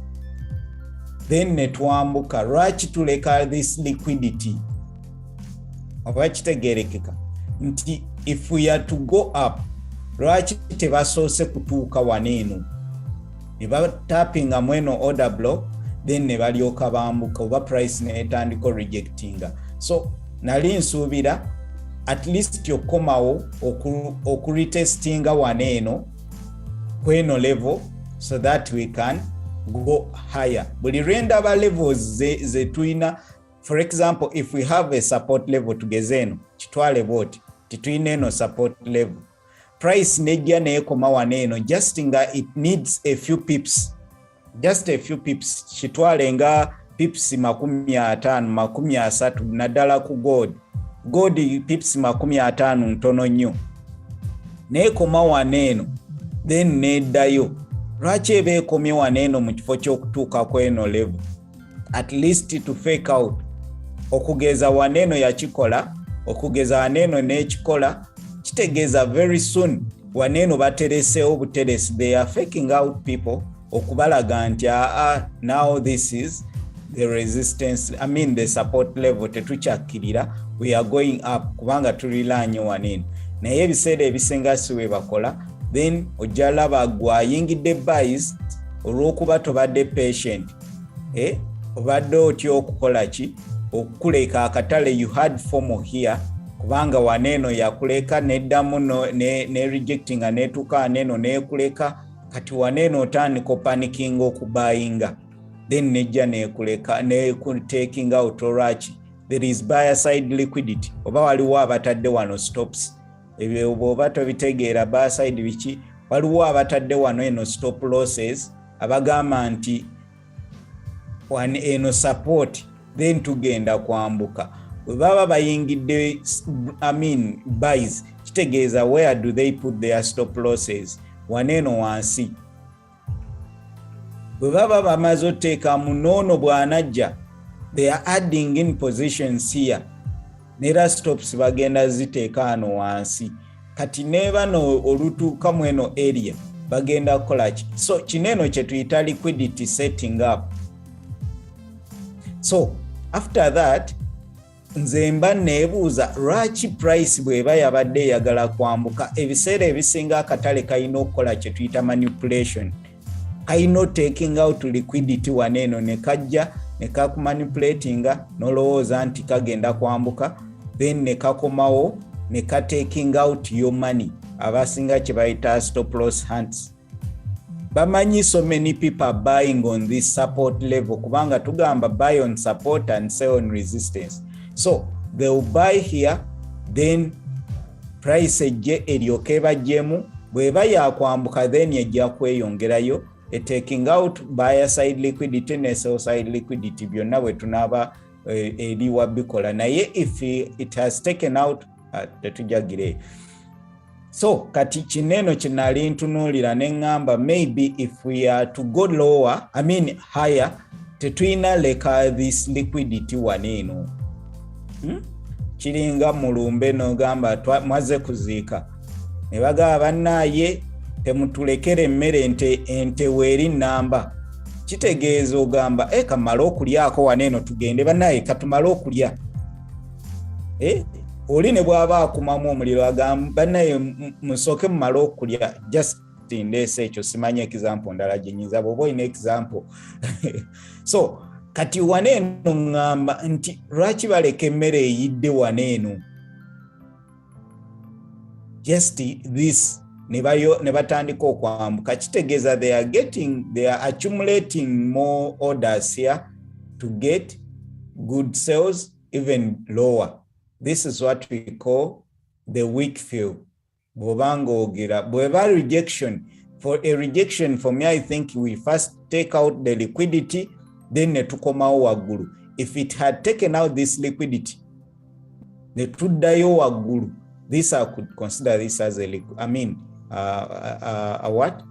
then netwambuka lwaki tuleka this liquidity oba kitegerekeka nti if we are to go up lwaki tebasoose kutuuka waneeno ne batappinga mweno order block then ne balyoka bambuka oba price netandika rejectinga. So nali nsuubira at least yokomawo okuretestinga waneeno kweno level so that we can go higher. Buli renda levels ze tuina, for example, if we have a support level tugezeno kitwale boti tituineno support level price nejja nekoma waneeno just nga it needs a few pips, just a few pips, kitwale nga pips 50 30 naddala ku gold pips 50 ntono nnyo nekoma waneeno then neddayo. Lwaki eba ekomye waneeno mu kifo ky'okutuuka kweno level at least to fake out okugeza waneeno yakikola okugeza waneeno n'ekikola kitegeeza very soon waneeno batereseewo buteresi, they are faking out people okubalaga nti now this is the resistance, I mean the support level tetukyakirira, we are going up kubanga tuliraanye waneeno. Naye ebiseera ebisinga si we bakola, then ojalaba gwayingidde buys olw'okuba tobadde patient, obadde otya okukola ki okuleka akatale, you had FOMO here kubanga waneeno yakuleka neddamu ne rejectinga netuuka waneeno nekuleka, kati waneeno otandika panicking okubayinga then nejja nekuleka taking out olwaki there is buyer side liquidity oba waliwo abatadde wano stops. Ebyo oba tobitegeera buyer side biki, waliwo abatadde wano eno stop losses abagamba nti eno support then tugenda kwambuka. Bwe baba bayingidde buys kitegeeza where do they put their stop losses, waneeno wansi. Bwe baba bamaze oteeka munoono bwanajja they are adding in positions here, nera stops bagenda ziteeka ano wansi kati neba no olutuuka mu eno area bagenda kukola ki so kineno kye tuyita liquidity setting up. So after that nze mba neebuuza lwaki price bw'eba yabadde eyagala kwambuka ebiseera ebisinga akatale kalina okukola kye tuyita manipulation, kalina taking out liquidity waneeno ne kajja ne kakumanipulatinga nolowooza nti kagenda kwambuka then ne kakomawo ne ka taking out your money, abasinga kye bayita stop loss hunts. Bamanyi so many people are buying on this support level kubanga tugamba buy on support and sell on resistance. So they will buy here then price ejje eryoke bajjemu bweba yakwambuka then ejja kweyongerayo taking out buyer side liquidity ne sell side liquidity byonna bwe tunaba eri wabikola naye if it has taken out tetujagire. So kati kineno kinali ntunuulira ne ngamba maybe if we are to go lower higher tetwina leka this liquidity waneeno. Kiringa mulumbe nogamba mwaze kuziika ne bagaba bannaye temutulekere emmere ente weeri namba kitegeeza ogamba kamala okulyako waneeno tugende bannaye katumala okulya oli ne bw'aba akumamu omuliro agamba bannaye musooke mumala okulya just ndeese ekyo simanyi example ndala gye nyinza bw'oba olina example so kati waneeno ngamba nti lwaki baleka emmere eyidde waneeno just this ne batandika okwambuka kitegeeza they are accumulating more orders here to get good sales even lower. This is what we call the weak fill. Bweba rejection. For a rejection, for me, I think we first take out the liquidity, then netukomawo waggulu. If it had taken out this liquidity, netuddayo waggulu. This I could consider this as a what?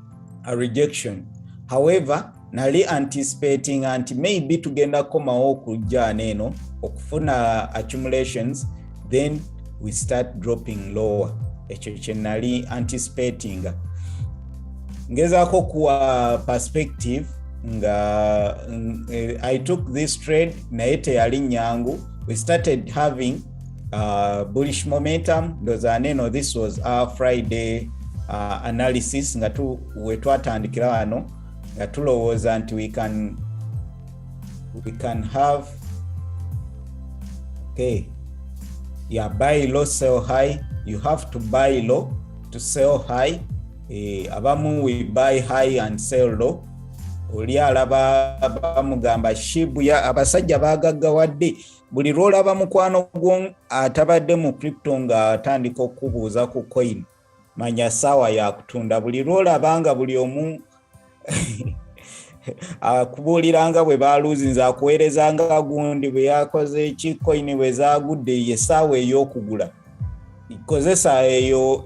A rejection. However, nali anticipating anti maybe tugenda komawo kujja neno okufuna accumulations, then we start dropping lower. Ekyo kye nali anticipating. Ngezaako kuwa perspective nga I took this trade naye teyali nyangu. We started having bullish momentum. This was our Friday analysis nga we twatandikira wano nga tulowooza nti we can have buy low sell high. You have to buy low to sell high. Abamu we buy high and sell low. Oli alaba bamugamba shibuya abasajja bagaggawadde buli lwolaba mukwano gwo atabadde mu crypto nga atandika okubuuza ku coin manya sawa ya kutunda. Buli lwolabanga buli omu akubuuliranga bwe baluzinza akuweerezanga gundi bwe yakoze eki coin bwe zaagudde ye sawa ey'okugula. Kozesa eyo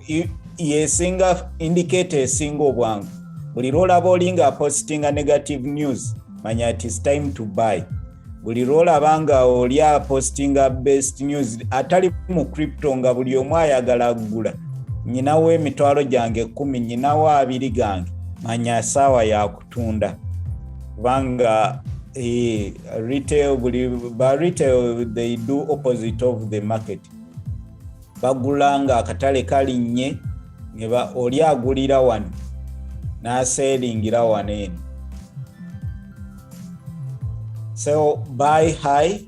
yesinga indicator esinga obwangu. Buli lwolaba olinga postinga negative news manya it is time to buy. Buli lwolabanga oli postinga best news atali mu crypto nga buli omu ayagala kugula nyinawo emitwalo gyange 10 nyinawo 2 gange manya sawa ya kutunda. Kubanga retail they do opposite of the market. Bagulanga akatale kalinnye ngeba oli agulira wano n'aselingira waneeno. So buy high,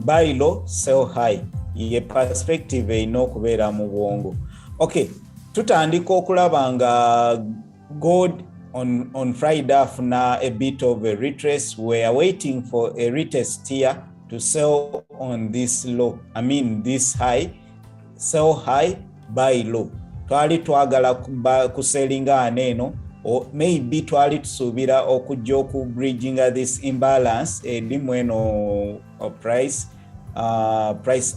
buy low, sell high. Ye perspective eyina okubeera mu bwongo. Okay, tutandika okulaba nga gold on Friday afuna a bit of a retrace. We are waiting for a retest here to sell on this low. This high, sell high, buy low. Twali twagala kuselinga aneeno. Or maybe twali tusuubira okujja oku bridging this imbalance elimweno price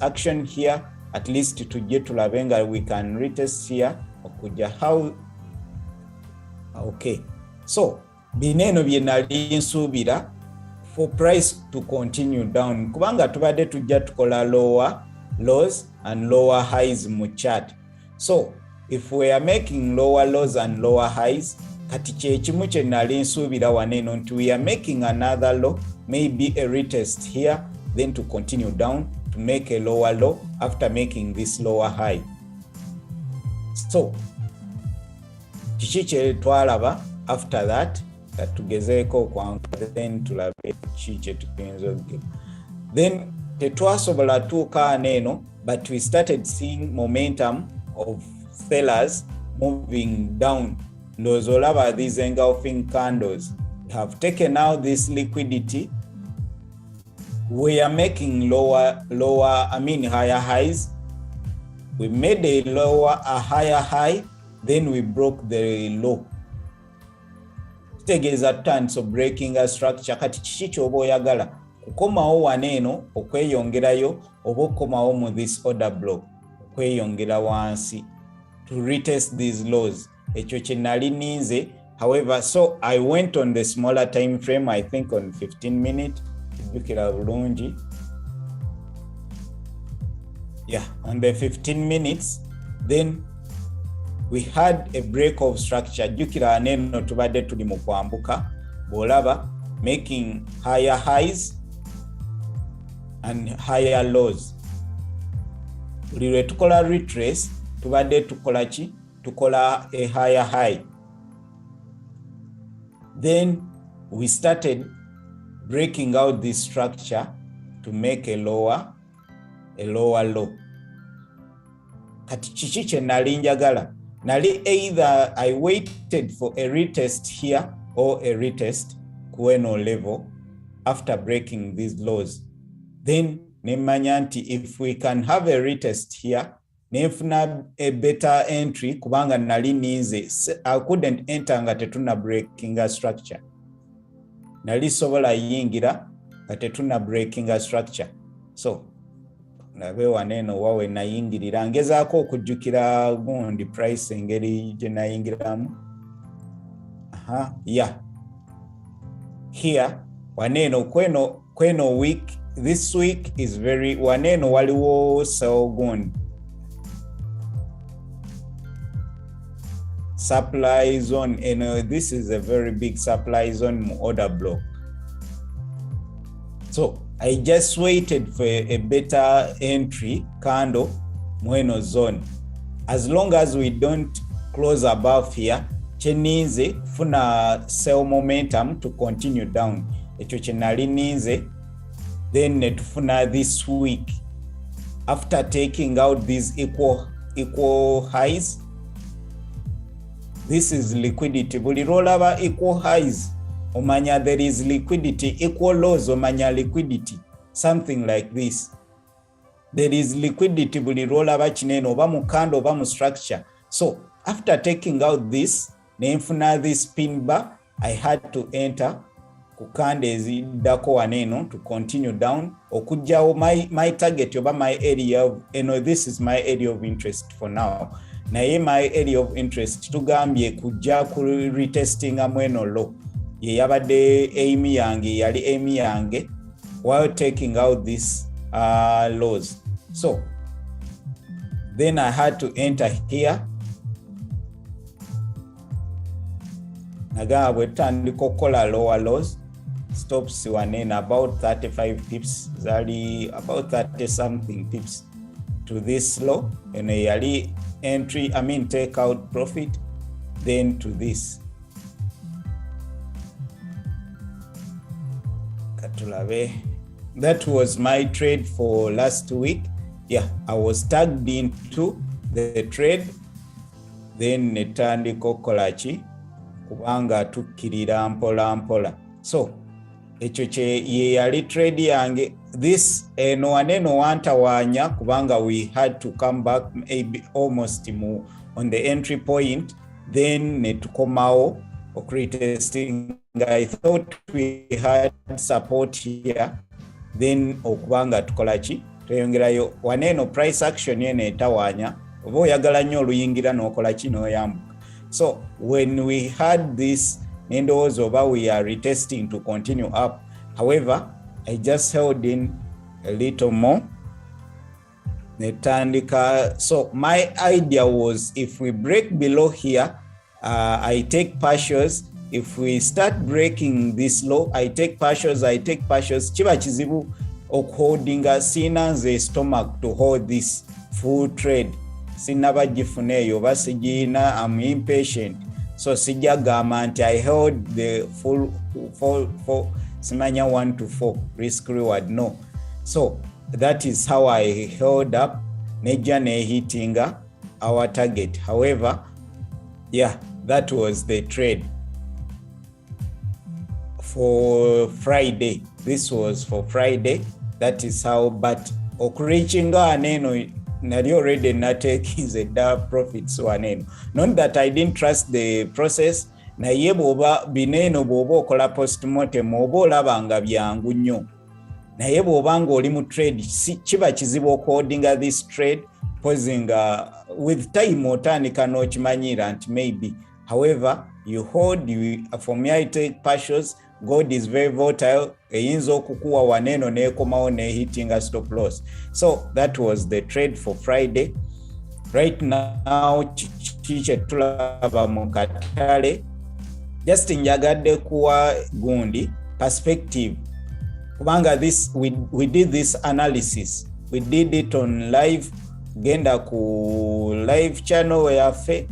action here. At least tujje tulabenga we can retest here okujja how. Okay, so bineno byenali nsuubira for price to continue down kubanga tubadde tujja tukola lower lows and lower highs mu chart. So if we are making lower lows and lower highs, kati kyekimu kye nali nsuubira waneno nti we are making another low, maybe a retest here, then to continue down to make a lower low after making this lower high. So kiki kye twalaba after that tugezeeko kwangu, then tulabe kiki kye tuyinza okugeba. Then tetwasobola tuuka neeno, but we started seeing momentum of sellers moving down. Ndowooza olaba these engulfing candles have taken out this liquidity. We are making higher highs. We made a higher high, then we broke the low. Kitegeeza tutandise breaking a structure. Kati kiki kyoba oyagala kukomawo waneeno okweyongerayo oba okukomawo mu this order block okweyongera wansi to retest these lows. Ekyo kye nali ninze. However, so I went on the smaller time frame, I think on 15 minutes. Jukira bulungi. Yeah, on the 15 minutes, then we had a break of structure. Jukira neno tubadde tuli mu kwambuka, bolaba making higher highs and higher lows. Buli lwe tukola retrace tubadde tukola ki? Tukola a higher high. Then we started breaking out this structure to make a lower low. Kati kiki kye nali njagala? Nali either I waited for a retest here or a retest kueno level after breaking these lows. Then nemanya nti if we can have a retest here, nefuna a better entry kubanga nali ninze. I couldn't enter nga tetuna breaking a structure. Nali sobola yingira nga tetuna breaking a structure. So nabe waneeno wawe nayingirira ngezaako okujjukira gundi price engeri gye nayingiramu. Yeah. Here waneeno kweno week, this week is very waneeno waliwo sell gundi supply zone, and this is a very big supply zone order block. So I just waited for a better entry candle mweno zone. As long as we don't close above here, cheninze funa sell momentum to continue down. Echo chenali ninze, then netufuna this week after taking out these equal highs. This is liquidity. Buli rollaba equal highs, omanya there is liquidity. Equal lows, omanya liquidity. Something like this. There is liquidity. Buli rollaba chineno oba mu candle oba mu structure. So after taking out this, nenfuna this pin bar, I had to enter kukande ezidako waneno to continue down. Okujjawo my target oba my area of, this is my area of interest for now. Naye my area of interest tugambye kujja ku retesting amweno low. Ye yabadde aim yange while taking out these lows. So then I had to enter here. Naga bwetandika okukola lower lows, stops wanena about 35 pips, zali about 30 something pips to this low, and yali entry, take out profit, then to this. Katulabe. That was my trade for last week. Yeah, I was tagged into the trade, then netandika okolachi kubanga tukirira mpola. So ekyo ye yali trade yange. This no wantawanya kubanga we had to come back maybe almost on the entry point, then netukomao retesting. I thought we had support here, then okubanga tukolachi tuyongerayo waneno price action yene etawanya oba oyagala nnyo oluyingira n'okolachi n'oyambuka. So when we had this ndowooza oba we are retesting to continue up. However, I just held in a little more. So my idea was, if we break below here, I take partials. If we start breaking this low, I take partials. Chiba chizibu okuholdinga sina nze stomach to hold this full trade. Sinaba jifuneyo basijina, I'm impatient. So sijagama nti I held the full simanya 1 to 4 risk reward. No. So that is how I held up neja hitting our target. However, yeah, that was the trade for Friday. This was for Friday. That is how, but okurechinga aneno nali already not taking the profits waneno. Not that I didn't trust the process. Na ye boba bineno boba okola postmortem oba olabanga byangu nnyo. Naye bw'obanga oli mu trade kiba kizibu okuholdinga this trade posing with time otandika n'okimanyira nti maybe. However, you hold, for me I take partials. Gold is very volatile, eyinza okukuwa waneno nekomawo hitting stop loss. So that was the trade for Friday. Right now chiche tulaba mu katale, just njagadde kuwa gundi perspective. Kubanga this we did this analysis. We did it on live, genda ku live channel yafe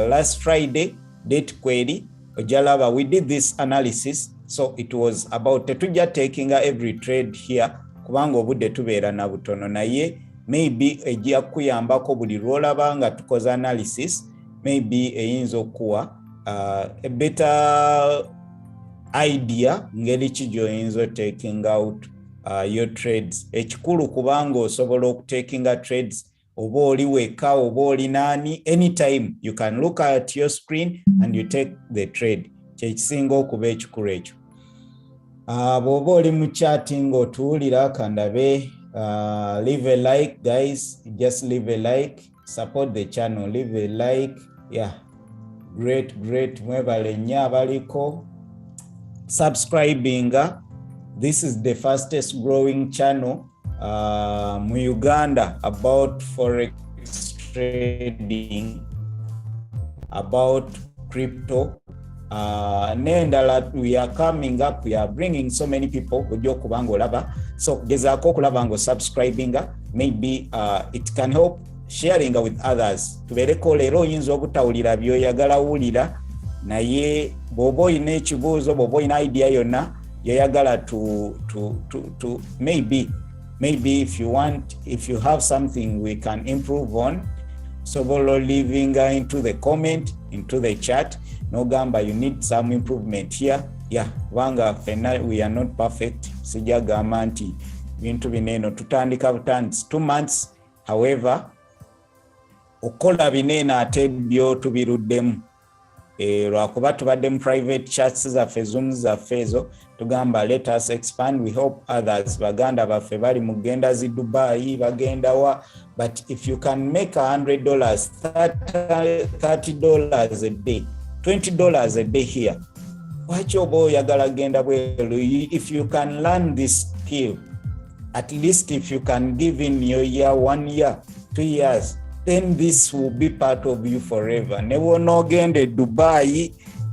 last Friday, date query ojalaba. We did this analysis, so it was about tetuja taking every trade here kubanga obudde tubeera na butono, naye maybe ejja kuyambako buli lwolaba nga tukoze analysis, maybe eyinza okuwa a better idea ngeri ki gy'oyinza taking out your trades. Ekikulu kubanga osobola okutakinga trades oba oli weka oba oli nani, anytime you can look at your screen and you take the trade. Kyekisinga okuba ekikulu ekyo. Bw'oba oli mu chat ng'otuwulira kandabe, leave a like guys, just leave a like, support the channel, leave a like. Yeah, great mwebale nnyo abaliko subscribing. This is the fastest growing channel mu Uganda about forex trading, about crypto. Nendala, we are coming up, we are bringing so many people kujja okubanga olaba. So gezaako okulaba ngo subscribing, maybe it can help sharing with others. Tubeereko leero oyinza obutawulira by'oyagala wulira, naye bw'oba olina ekibuuzo, bw'oba olina idea yonna yoyagala to maybe if you have something we can improve on, so leaving into the comment, into the chat. No gamba, you need some improvement here. Yeah, wanga we are not perfect. Sija gamba nti bintu bineno tutandika butanzi 2 months. However, okola binena ate byo tubiruddemu. Lwakuba tubadde mu private chats zaffe, zooms zaffe ezo, tugamba let us expand. We hope others baganda baffe bali mu genda zi Dubai bagenda wa, but if you can make $100, $30 a day, $20 a day here, waki oba oyagala genda bweru? If you can learn this skill, at least if you can give in your year, 1 year, 2 years, then this will be part of you forever. Newo nogende Dubai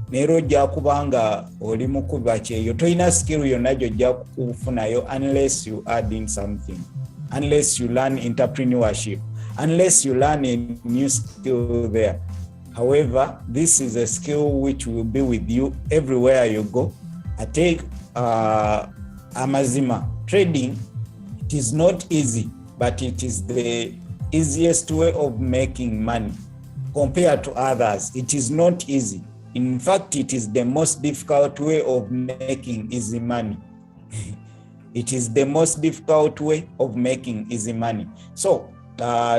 nero jja kubanga oli mukuba kyeyo, toyina skill yonna gy'ojja kufunayo unless you add in something, unless you learn entrepreneurship, unless you learn a new skill there. However, this is a skill which will be with you everywhere you go. I take amazima trading. It is not easy, but it is the easiest way of making money compared to others. It is not easy. In fact, it is the most difficult way of making easy money. It is the most difficult way of making easy money. So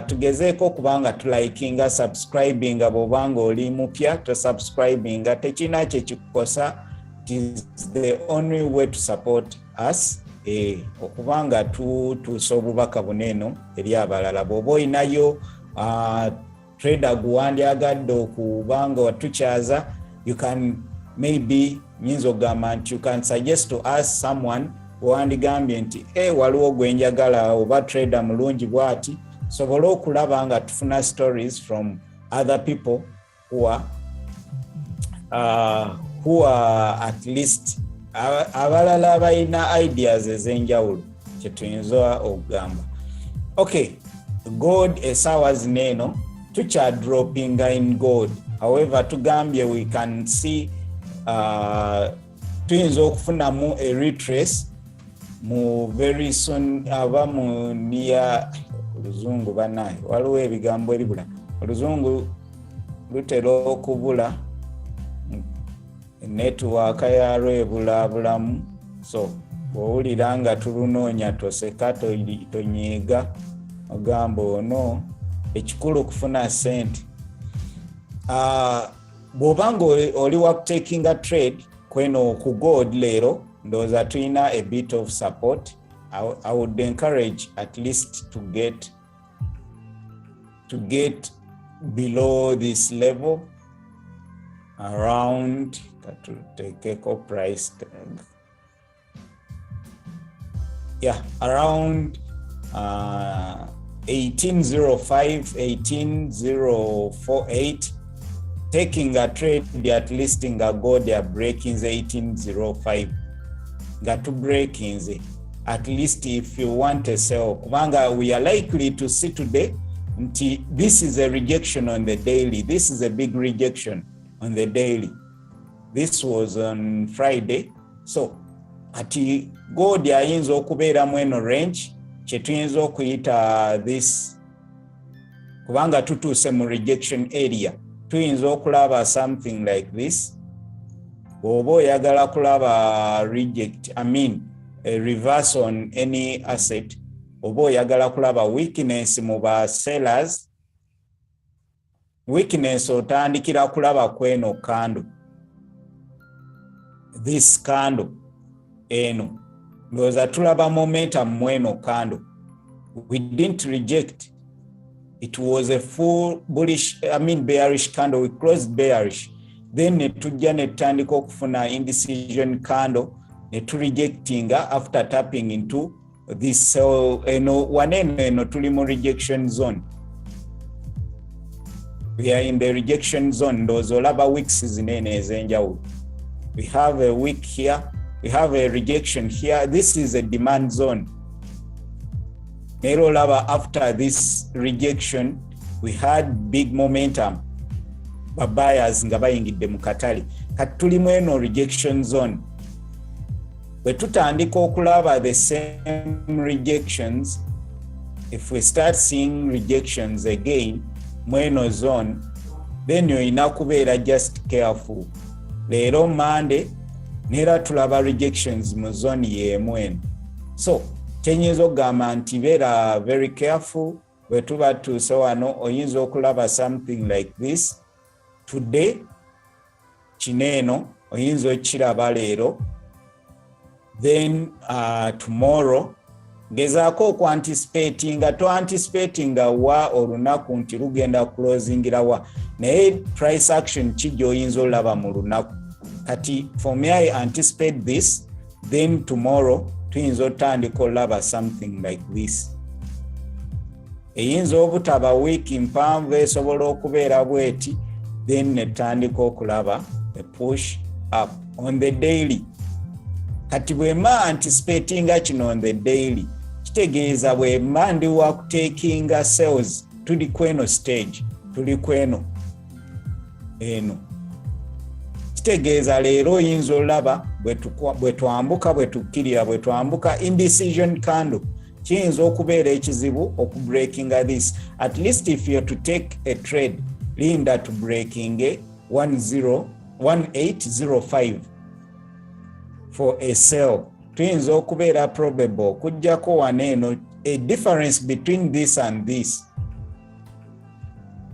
tugezeeko kubanga tulikinga, subscribing, bobanga oli mupya to subscribing, tekina kyekikukosa. It is the only way to support us, okubanga tutuusa obubaka buneno eri abalala. Bw'oba olinayo trader guwandyagadde okubanga watukyaza, you can maybe nyinza ogamba nti you can suggest to us someone wandigambye nti waliwo gwe njagala oba trader mulungi bwati, tusobole okulaba nga tufuna stories from other people who are at least abalala abalina ideas ez'enjawulo kyetuyinza okugamba. Okay, gold esaawa zino eno tukya dropping in gold. However, tugambye we can see tuyinza okufunamu a retrace mu very soon aba mu near oluzungu banaye waliwo ebigambo eribula oluzungu lutera okubula network yalwo ebulabulamu, so bwowulira nga tulunoonya toseka tonyiiga ogamba ono ekikulu kufuna sente. Bw'obanga oli wakutakinga trade kweno ku gold leero ndowooza tulina a bit of support. I would encourage at least to get below this level around eco price around 1805 18048 taking a trade at least nga gold ya breakings 1805 nga to breakings at least if you want a sell kubanga we are likely to see today this is a rejection on the daily. This is a big rejection on the daily. This was on Friday. So ati gold yayinza okubeera mweno range kyetuyinza okuyita this kubanga tutuuse mu rejection area tuyinza okulaba something like this. Bw'oba oyagala kulaba a reverse on any asset, oba oyagala kulaba weakness mu ba sellers, weakness otandikira kulaba kweno candle, this candle eno ndowooza tulaba momentum mweno candle. We didn't reject. It was a full bearish candle. We closed bearish. Then netujja netandika okufuna indecision candle neturejectinga after tapping into this waneno tuli mu rejection zone. We are in the rejection zone. Those olaba weeks zinene ezenjawulo. We have a week here. We have a rejection here. This is a demand zone. Nero laba after this rejection, we had big momentum. Buyers nga bayingidde mu katale. Kati tuli mu eno rejection zone. Bwe tutandika okulaba the same rejections, if we start seeing rejections again mu eno zone, then yoyina kubeera just careful. Leero Monday nera tulaba rejections mu zone y'emu eno. So kyenyinza okugamba nti beera very careful bwe tuba tuuse wano oyinza okulaba something like this. Today kino eno oyinza okiraba leero, then tomorrow gezaako okuanticipatinga toanticipatinga wa olunaku nti lugenda closingira wa, naye price action kijja oyinza olaba mu lunaku. Kati for me I anticipate this, then tomorrow tuyinza otandika olaba something like this. Eyinza obutaba week mpanvu esobola okubeera bweti, then netandika okulaba a push up on the daily. Kati bwema anticipatinga kino on the daily, kitegeeza bwema ndi wakutakinga sales tuli kweno stage, tuli kweno eno. Kitegeeza leero oyinza olaba bwe twambuka bwe tukkirira bwe twambuka indecision candle kiyinza okubeera ekizibu okubreakinga this. At least if you're to take a trade, linda to breaking 1805 for a sell. Tuyinza okubeera probable kujjako waneeno a difference between this and this.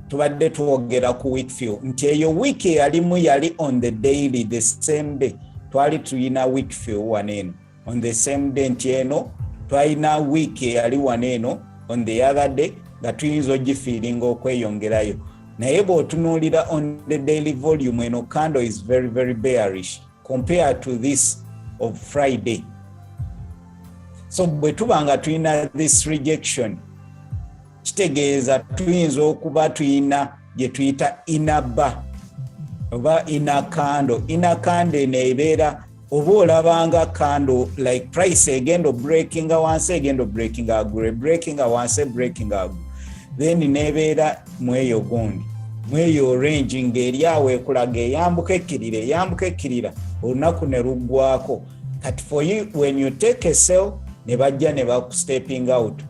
Tubadde twogera ku Whitfield nti eyo week yalimu yali on the daily the same day. Twali tuyina Whitfield waneeno on the same day, nti eno twalina week yali waneeno on the other day nga tuyinza ogifiiringa okweyongerayo. Naye bw'otunuulira on the daily volume eno candle is very very bearish compared to this of Friday. So bwe tuba nga tulina this rejection, kitegeeza tuyinza okuba tuyina gye tuyita inaba oba inakando eno ebeera oba olabanga kando like price egenda breakinga wansi egenda breakinga agure breakinga wansi breakinga agure then nebeera mweyo gundi mweyo range ngeri awe kulaga eyambuka ekkirira olunaku ne luggwako kati for you when you take a sell ne bajja ne bakustepping out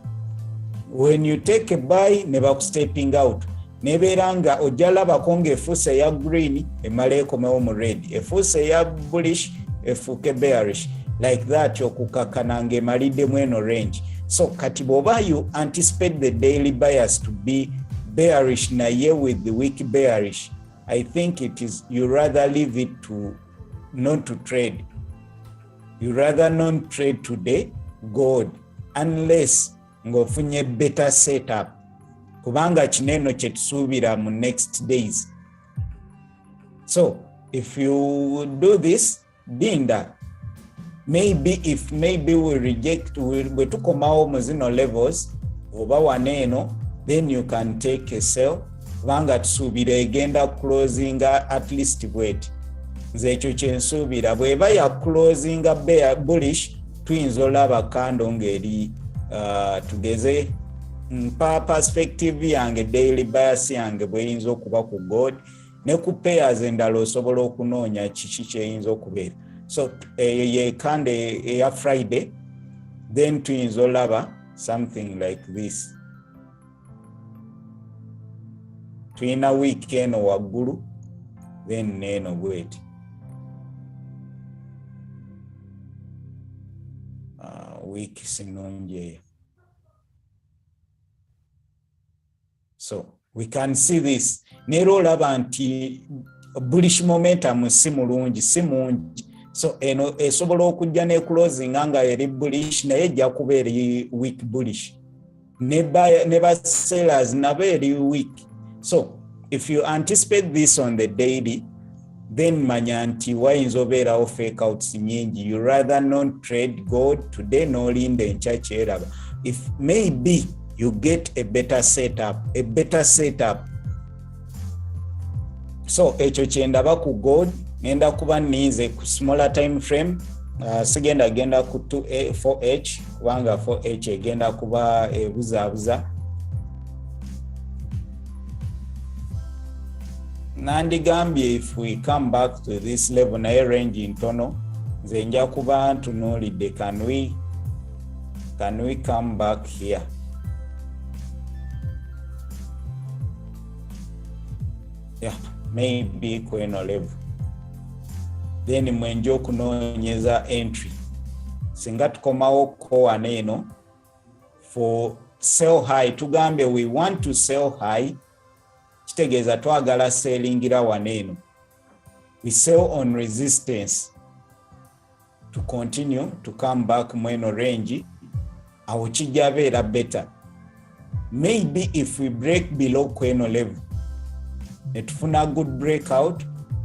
when you take a buy ne bakustepping out nebeera nga ojja labako ng'efuuse eya green emala ekomewo mu red efuuse eya bullish efuuke bearish like that okukakana ng'emaliddemu eno range. So kati bw'oba you anticipate the daily bias to be bearish naye with the week bearish, I think it is you rather leave it to not to trade. You rather not trade today gold unless ng'ofunye better setup kubanga kineno kye tusuubira mu next days. So if you do this dinda maybe we reject we tukomawo mu zino levels oba waneeno then you can take a sell kubanga tusuubira egenda closing at least bweti nze ekyo kyensuubira bweba ya closing bullish tuyinza olaba kando ngeri tugeze mpa perspective yange daily bias yange bweyinza okuba ku gold ne ku pairs endala osobola okunoonya kiki kyeyinza okubeera. So ye kande eya Friday then tuyinza olaba something like this. Tuyina week eno waggulu then neno bweti week sinonje. So we can see this. Nero olaba nti bullish momentum si mulungi si mungi. So eno esobola okujja ne closing nga eri bullish naye ejja kuba eri week bullish. Ne ba sellers nabo eri week. So if you anticipate this on the daily, then manya nti wayinza obeerawo fake outs nyingi. You rather not trade gold today n'olinda enkya kyeraba. If maybe you get a better setup. So ekyo kyendaba ku gold ngenda kuba nize ku smaller time frame sigenda genda ku 4H kubanga 4H egenda kuba ebuzaabuza. Nandigambye if we come back to this level naye range ntono nze nja kuba ntunuulidde can we come back here. Yeah, maybe kweno level. Then mwenje okunoonyeza entry. Singa tukomawo ko waneeno for sell high tugambe we want to sell high kitegeeza twagala sellingira waneeno. We sell on resistance to continue to come back mweno range awo kijja beera better. Maybe if we break below kweno level netufuna good breakout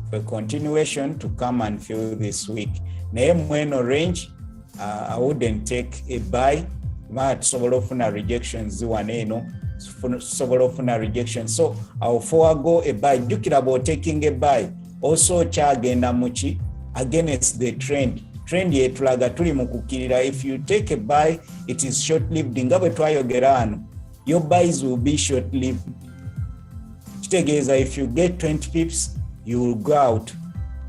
for continuation to come and fill this week. Naye mweno range I wouldn't take a buy but tusobola ofuna rejections waneeno tusobola ofuna rejection. So I'll forego a buy. Jukira about taking a buy also kyagenda muki against the trend yetulaga tuli mu kukirira. If you take a buy it is short lived nga bwe twayogera wano your buys will be short lived. Kitegeeza if you get 20 pips you will go out,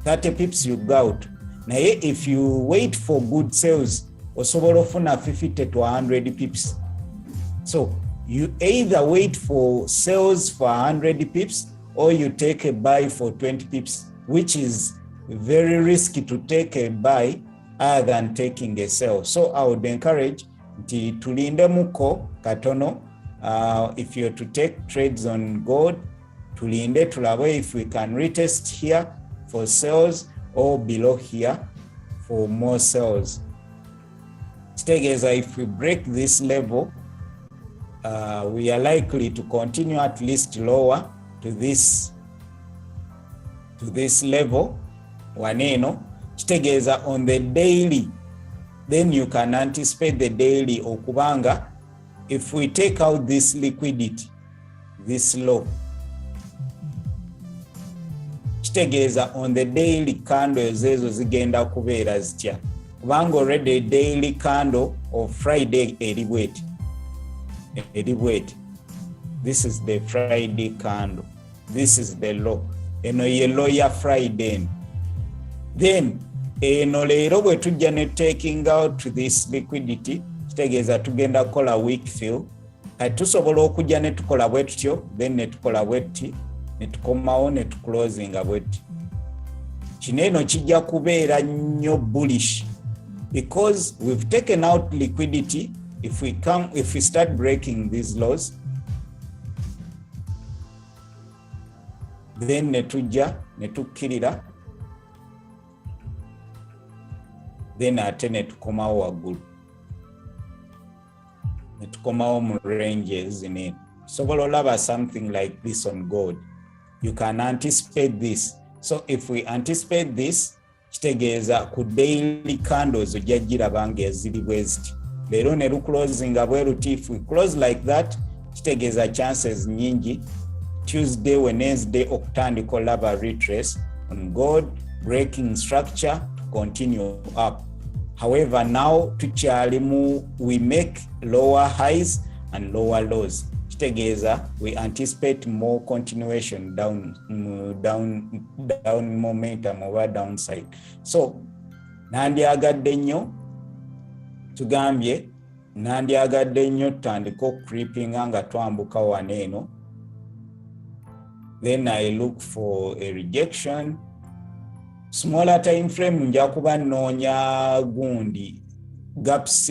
30 pips you go out. Naye if you wait for good sales osobola ofuna 50 to 100 pips. So you either wait for sales for 100 pips or you take a buy for 20 pips, which is very risky to take a buy other than taking a sell. So I would encourage nti tulinde muko katono. If you're to take trades on gold, tulinde tulabe if we can retest here for sales or below here for more sales. Kitegeeza if we break this level, we are likely to continue at least lower to this level waneeno. Kitegeeza on the daily then you can anticipate the daily okubanga if we take out this liquidity, this low, kitegeeza on the daily candles ezo zigenda kubeera zitya, kubanga already daily candle of Friday eri bweti. This is the Friday candle, this is the low, eno ye low ya Friday. Then eno leero bwe tujja ne taking out this liquidity, kitegeeza tugenda kukola weak fill. Kati tusobola okujja ne tukola bwe tutyo, then ne tukola bwe tuti, ne tukomawo ne tuclosinga bwe tuti. Kino eno kijja kubeera nnyo bullish because we've taken out liquidity. If we start breaking these lows, then ne tujja ne tukkirira, then ate ne tukomawo waggulu, ne tukomawo mu ranges in. Sobola olaba something like this on gold. You can anticipate this. So if we anticipate this, kitegeeza ku daily candles ojja giraba ng'eziri bwe ziti. Leero ne luclosinga bwe ruti. If we close like that, kitegeeza chances nyingi Tuesday, Wednesday okutandika olaba retrace on gold, breaking structure to continue up. However, now tukyalimu, we make lower highs and lower lows. Kitegeeza we anticipate more continuation down momentum over downside. So nandyagadde nnyo tugambye, nandyagadde nnyo tutandika creeping nga twambuka waneeno. Then I look for a rejection. Smaller time frame nja kuba noonya gundi gaps,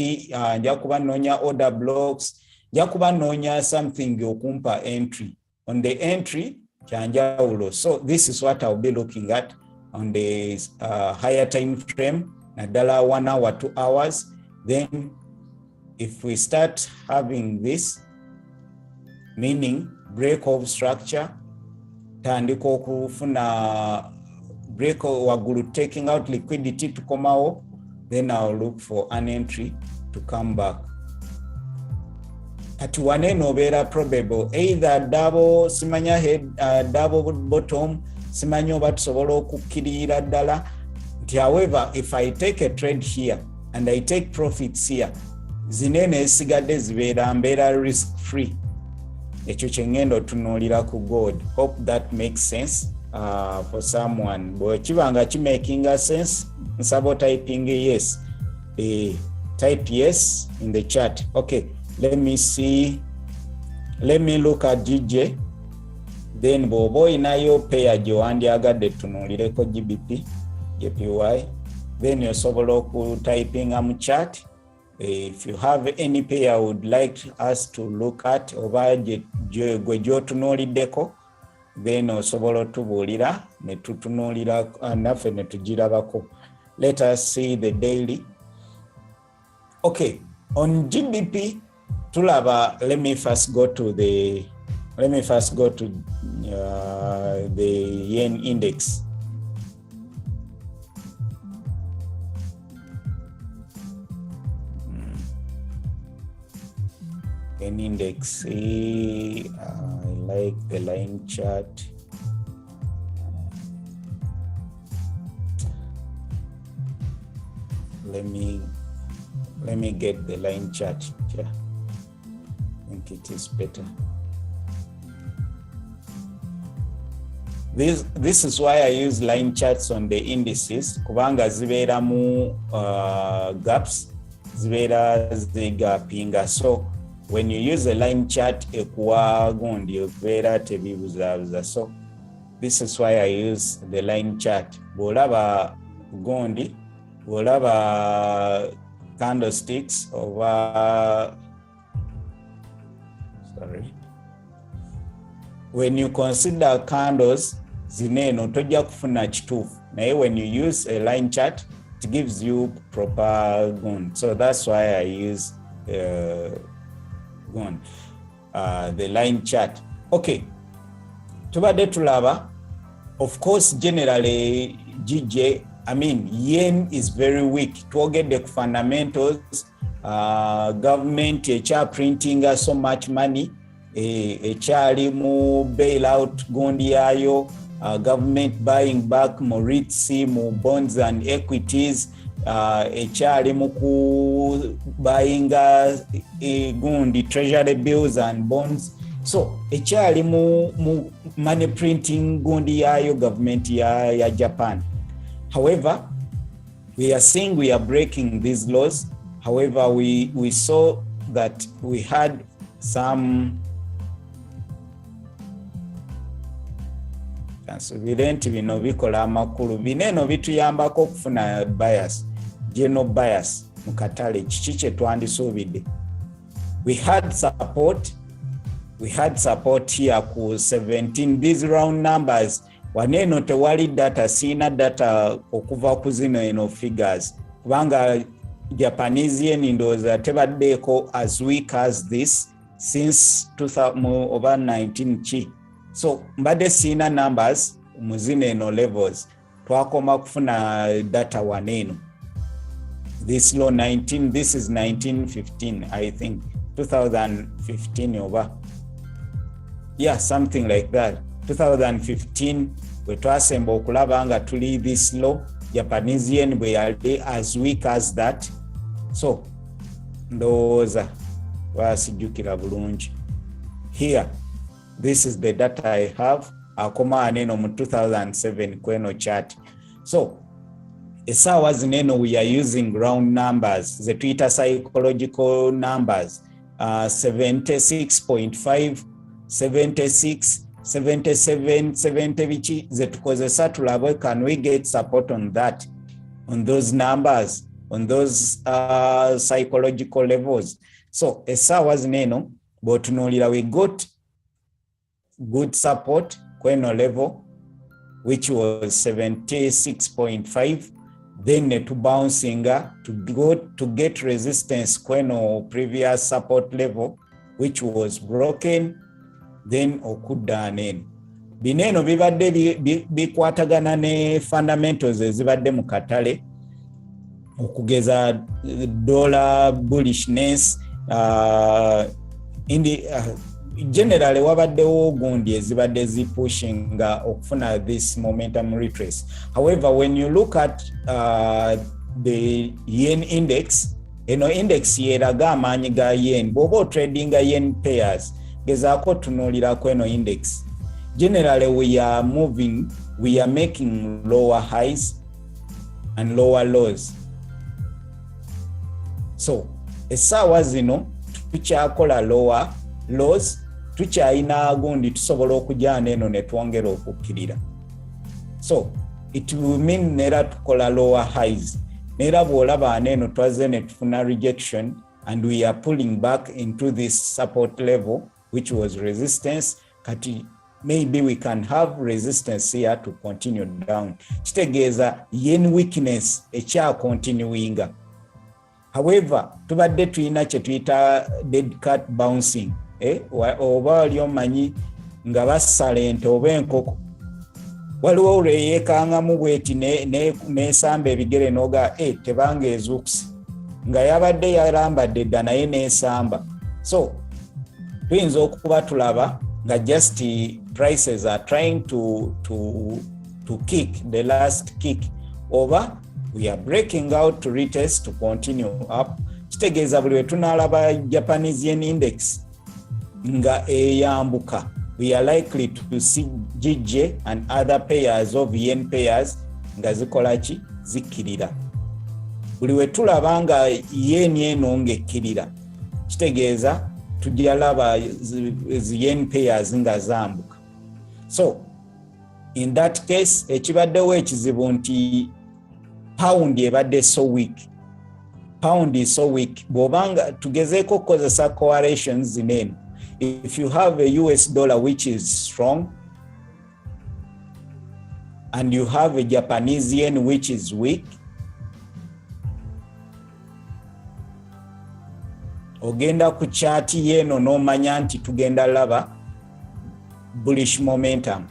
nja kuba noonya order blocks, nja kuba noonya something okumpa entry. On the entry kyanjawulo. So this is what I'll be looking at on the higher time frame, nadala 1 hour 2 hours. Then if we start having this, meaning break of structure, tandika okufuna break waggulu, taking out liquidity to come out, then I'll look for an entry to come back. At one end obera probable either double simanya head, double bottom, simanyo oba tusobola okukkirira ddala. However, if I take a trade here and I take profits here, zinene esigadde zibeera mbeera risk free. Ekyo kyengenda otunuulira ku gold. Hope that makes sense for someone. Bwe kibanga kimaking a sense, nsaba typing yes. Type yes in the chat. Okay, let me see. Let me look at GJ. Then bw'oba inayo pair gyewandyagadde tunuulireko GBP, JPY. Then osobola okutypinga mu chat. If you have any pair I would like us to look at oba gwe gyotunuuliddeko, then osobola otubuulira ne tutunuulira naffe ne tugirabako. Let us see the daily. Okay, on GBP tulaba, let me first go to the yen index. Yen index, I like the line chart. Let me get the line chart. Yeah, I think it is better. This is why I use line charts on the indices. Kubanga zibeera mu gaps, zibeera zigapinga. So when you use a line chart, ekuwa gundi okubeera tebibuzaabuza. So this is why I use the line chart. Bw'olaba gundi, bw'olaba candlesticks over, sorry, when you consider candles zineno tojja kufuna kituufu, naye when you use a line chart it gives you proper gun. So that's why I use the line chart. Okay, tubadde tulaba, of course generally GJ I mean, yen is very weak. Twogedde ku fundamentals, government printing so much money, ekyali mu bailout gundi yayo, government buying back mu REITs, mu bonds and equities, ekyali mu ku buying gundi treasury bills and bonds. So ekyali mu money printing gundi yayo government ya Japan. However, we are seeing we are breaking these laws. However, we saw that we had some transparent bino bikola amakulu bineno bituyambako okufuna bias, general bias mu katale kiki kye twandisuubidde. We had support here ku 17, these round numbers. Waneno tewali data, sina data okuva ku zino eno figures kubanga Japanese yen ndowooza tebaddeeko as weak as this since 2019 chi. So mbadde sina numbers mu zino eno levels, twakoma kufuna data waneno. This low 19, this is 1915, I think 2015 over, yeah, something like that. 2015 we twasemba okulaba nga tuli this low, Japanese yen bwe yali as weak as that. So ndowooza wasijjukira bulungi. Here, this is the data I have, akoma aneno mu 2007 kweno chart. So esaawa zineno we are using round numbers, ze tuyita psychological numbers, 76.5, 76, 77, 70 bichi zetukozesa tulabe, can we get support on that, on those numbers, on those psychological levels. So esaawa zineno botunuulira we got good support kweno level which was 76.5, then to bouncing to go to get resistance kweno previous support level which was broken, then okuddaaneno. Bineno bibadde bikwatagana ne fundamentals ezibadde mu katale, okugeza dollar bullishness, generally wabaddewo gundi ezibadde zipushinga okufuna this momentum retrace. However, when you look at the yen index, index yeraga amaanyi ga yen, bw'oba trading yen pairs gezaako tunuulira kweno index. Generally we are moving, we are making lower highs and lower lows. So essaawa zino tukyakola lower lows, tukyayina gundi tusobola okujjana eno ne twongera okukkirira. So it will mean nera tukola lower highs, nera bw'olaba aneno twaze ne tufuna rejection and we are pulling back into this support level which was resistance. Kati maybe we can have resistance here to continue down. Kitegeeza yen weakness ekya continuinga. However, tubadde tuyina kye tuyita dead cat bouncing, oba oli omanyi nga basala ente oba enkoko, waliwo oleyeekangamu bweti nesamba ebigere noga tebanga ezuukusi nga yabadde yalambadde dda naye nesamba. So tuyinza okuba tulaba nga just prices are trying to kick the last kick, oba we are breaking out to retest to continue up. Kitegeeza buli we tunalaba Japanese yen index nga eyambuka, we are likely to see GJ and other pairs of yen pairs nga zikolaki zikirira. Buli we tulaba nga yen eno ngekirira, kitegeeza tujalaba yen pairs nga zambuka. So in that case ekibaddewo ekizibu nti pound ebadde so weak. Pound is so weak. Bobanga tugezeeko okukozesa correlations zinene. If you have a US dollar which is strong and you have a Japanese yen which is weak, ogenda ku chart yeno nomanya nti tugenda laba bullish momentum.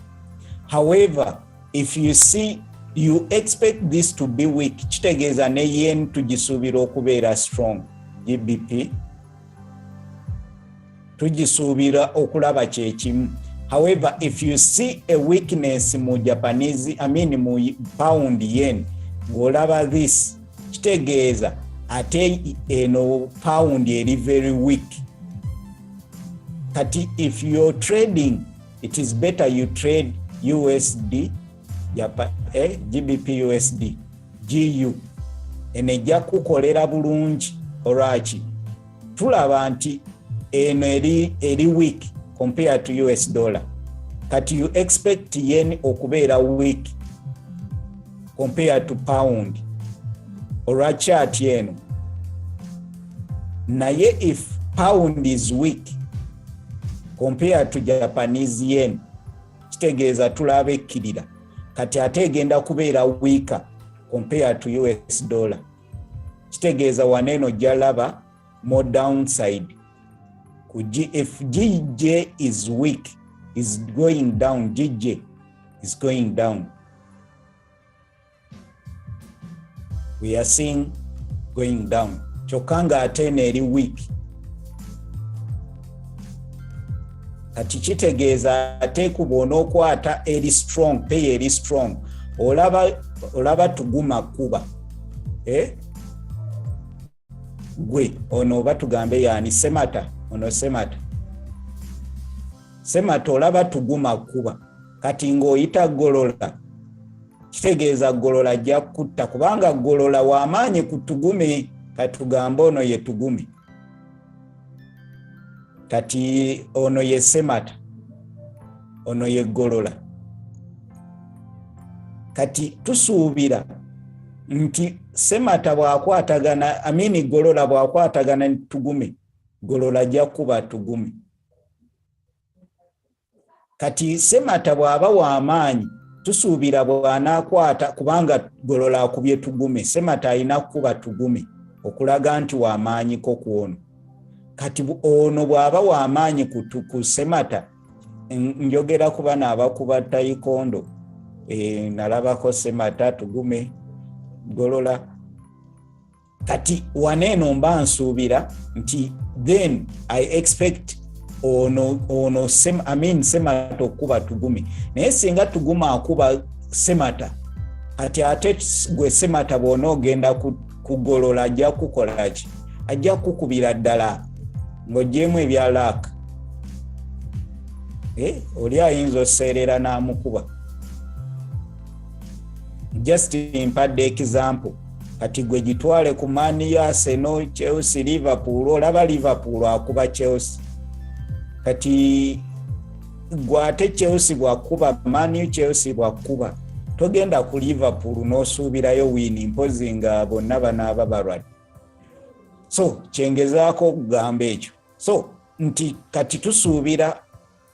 However, if you see you expect this to be weak, kitegeeza ne yen tugisuubira okubeera strong. GBP tugisuubira okulaba kyekimu. However, if you see a weakness mu Japanese, mu pound yen, ng'olaba this, kitegeeza ate eno pound eri very weak. Kati if you're trading, it is better you trade USD, GBP USD, GU. Enejja kukolera bulungi olwaki. Tulaba nti eno eri weak compared to US dollar. Kati you expect yen okubeera weak compared to pound. Olwaki ati eno. Naye if pound is weak compared to Japanese yen, kitegeeza tulaba ekkirira. Kati ate egenda kubeera weaker compared to US dollar. Kitegeeza waneno jalaba more downside. If GJ is weak, is going down, GJ is going down. We are seeing going down. Chokanga atene eri weak. Kati kitegeeza ate kubona okwata eri strong, pay eri strong. Olaba tuguma kuba. Gwe ono batugambe yani semata. Ono semata olaba tuguma kuba. Kati ng'oyita golola, kitegeeza golola ajja kutta, kubanga golola w'amaanyi ku tugume. Katugamba ono ye tugume. Kati ono ye semata, ono ye golola. Kati tusuubira nti semata bw'akwatagana, golola bw'akwatagana tugume, golola ajja kuba tugume. Kati semata bw'aba w'amaanyi, tusuubira bw'anaakwata, kubanga golola akubye tugume, semata alina kuba tugume okulaga nti w'amaanyi ko kuono. Kati ono bw'aba w'amaanyi ku semata, njogera kuba n'abakuba taikondo, nalabako semata tugume golola. Kati waneeno mba nsuubira nti then I expect ono semata okuba tugume. Naye singa tuguma akuba semata, kati ate gwe semata bw'ona ogenda kugolola ajja kukola ki? Ajja kukubira ddala ng'oggyemu ebya laaka. Oli ayinza oseerera n'amukuba. Just mpadde example. Kati gwe gitwale ku Man U, Arsenal, Chelsea, Liverpool, olaba Liverpool akuba Chelsea. Kati gwate Chelsea bwakuba Man U, Chelsea bwakuba, togenda ku Liverpool n'osuubirayo wini mpozi nga bonna banaaba balwadde. So kyengezaako okugamba ekyo. So nti kati tusuubira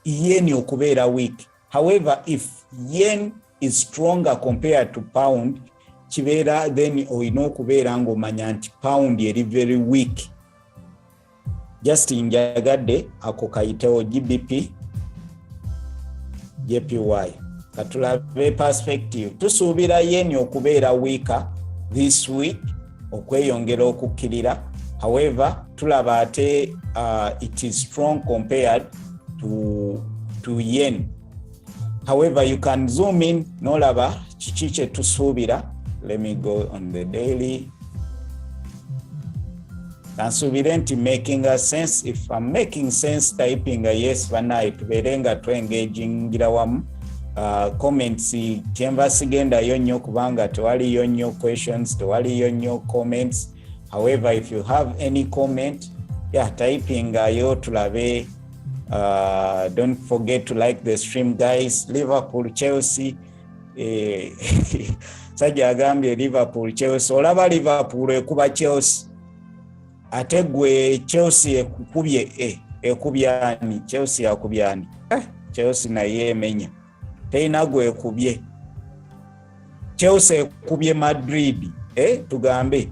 yen okubeera weak. However, if yen is stronger compared to pound, kibeera then olina okubeera ng'omanya nti pound eri very weak. Just njagadde ako kayitewo GBP JPY. Katulabe perspective. Tusuubira yen okubeera weaker this week, okweyongera okukkirira. However, tulaba ate it is strong compared to yen. However, you can zoom in n'olaba kiki kye tusuubira. Let me go on the daily. Kansuubire nti making a sense. If I'm making sense, typing a yes banaye tubeere nga twengagingira wamu. Comments kyenva sigendayo nnyo kubanga tewaliyo nnyo questions, tewaliyo nnyo comments. However, if you have any comment, typing yo tulabe. Don't forget to like the stream, guys. Liverpool, Chelsea. Sajja agambye Liverpool, Chelsea. Olaba Liverpool ekuba Chelsea. Ate gwe Chelsea ekubyani. Chelsea akubyani. Chelsea naye emenya. Teina gwe ekubye. Chelsea ekubye Madrid. Tugambe.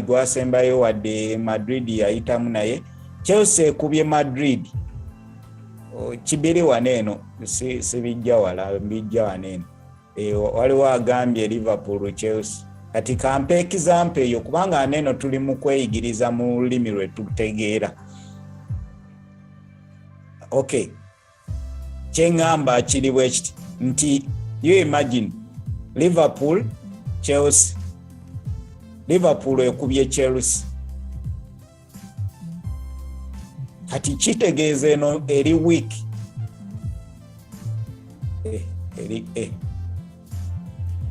Gwasembayo wadde Madrid yayitamu naye. Chelsea ekubye Madrid. Kibiri waneeno. Sibijja wala mbijja waneeno. waliwo agambye Liverpool Chelsea kati kampe example eyo kubanga neno tuli mu kweyigiriza mu lulimi lwe tutegeera. Okay, kyengamba kiri bwe kiti nti you imagine Liverpool Chelsea, Liverpool ekubye Chelsea kati kitegeeza eno eri week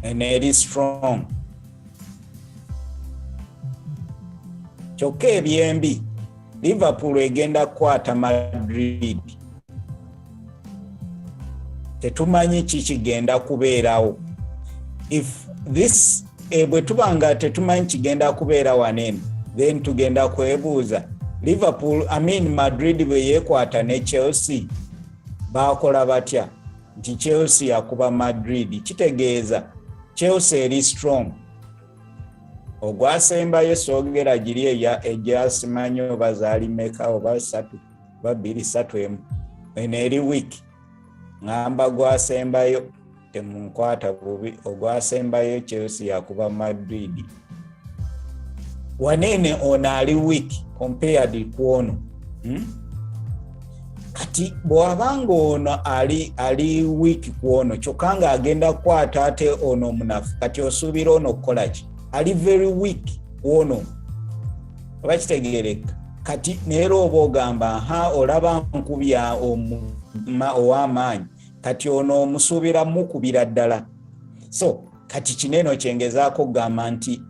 eno eri strong. Kyokka ebyembi Liverpool egenda kukwata Madrid, tetumanyi kikigenda kubeerawo. If this bwe tubanga tetumanyi kigenda kubeera wanene, then tugenda kwebuuza Liverpool, Madrid bwe yeekwata ne Chelsea bakola batya nti Chelsea yakuba Madrid. Kitegeeza Chelsea eri strong. Ogwasembayo soogera giri ejasimanyi oba zaali meka oba 3 oba 2-3 eno eri week. Ngamba gwasembayo temunkwata bubi, ogwasembayo Chelsea yakuba Madrid. Wanene ono ali week compared ku ono. Kati bwabanga ono ali week ku ono kyokka nga agenda kukwata ate ono munafu, kati osuubira ono kukolaki? Ali very weak ono. Oba kitegeereka? Kati neero oba ogamba olaba nkubya ow'amaanyi, kati ono omusuubira mukubira ddala. So kati kineno kyengezaako kugamba nti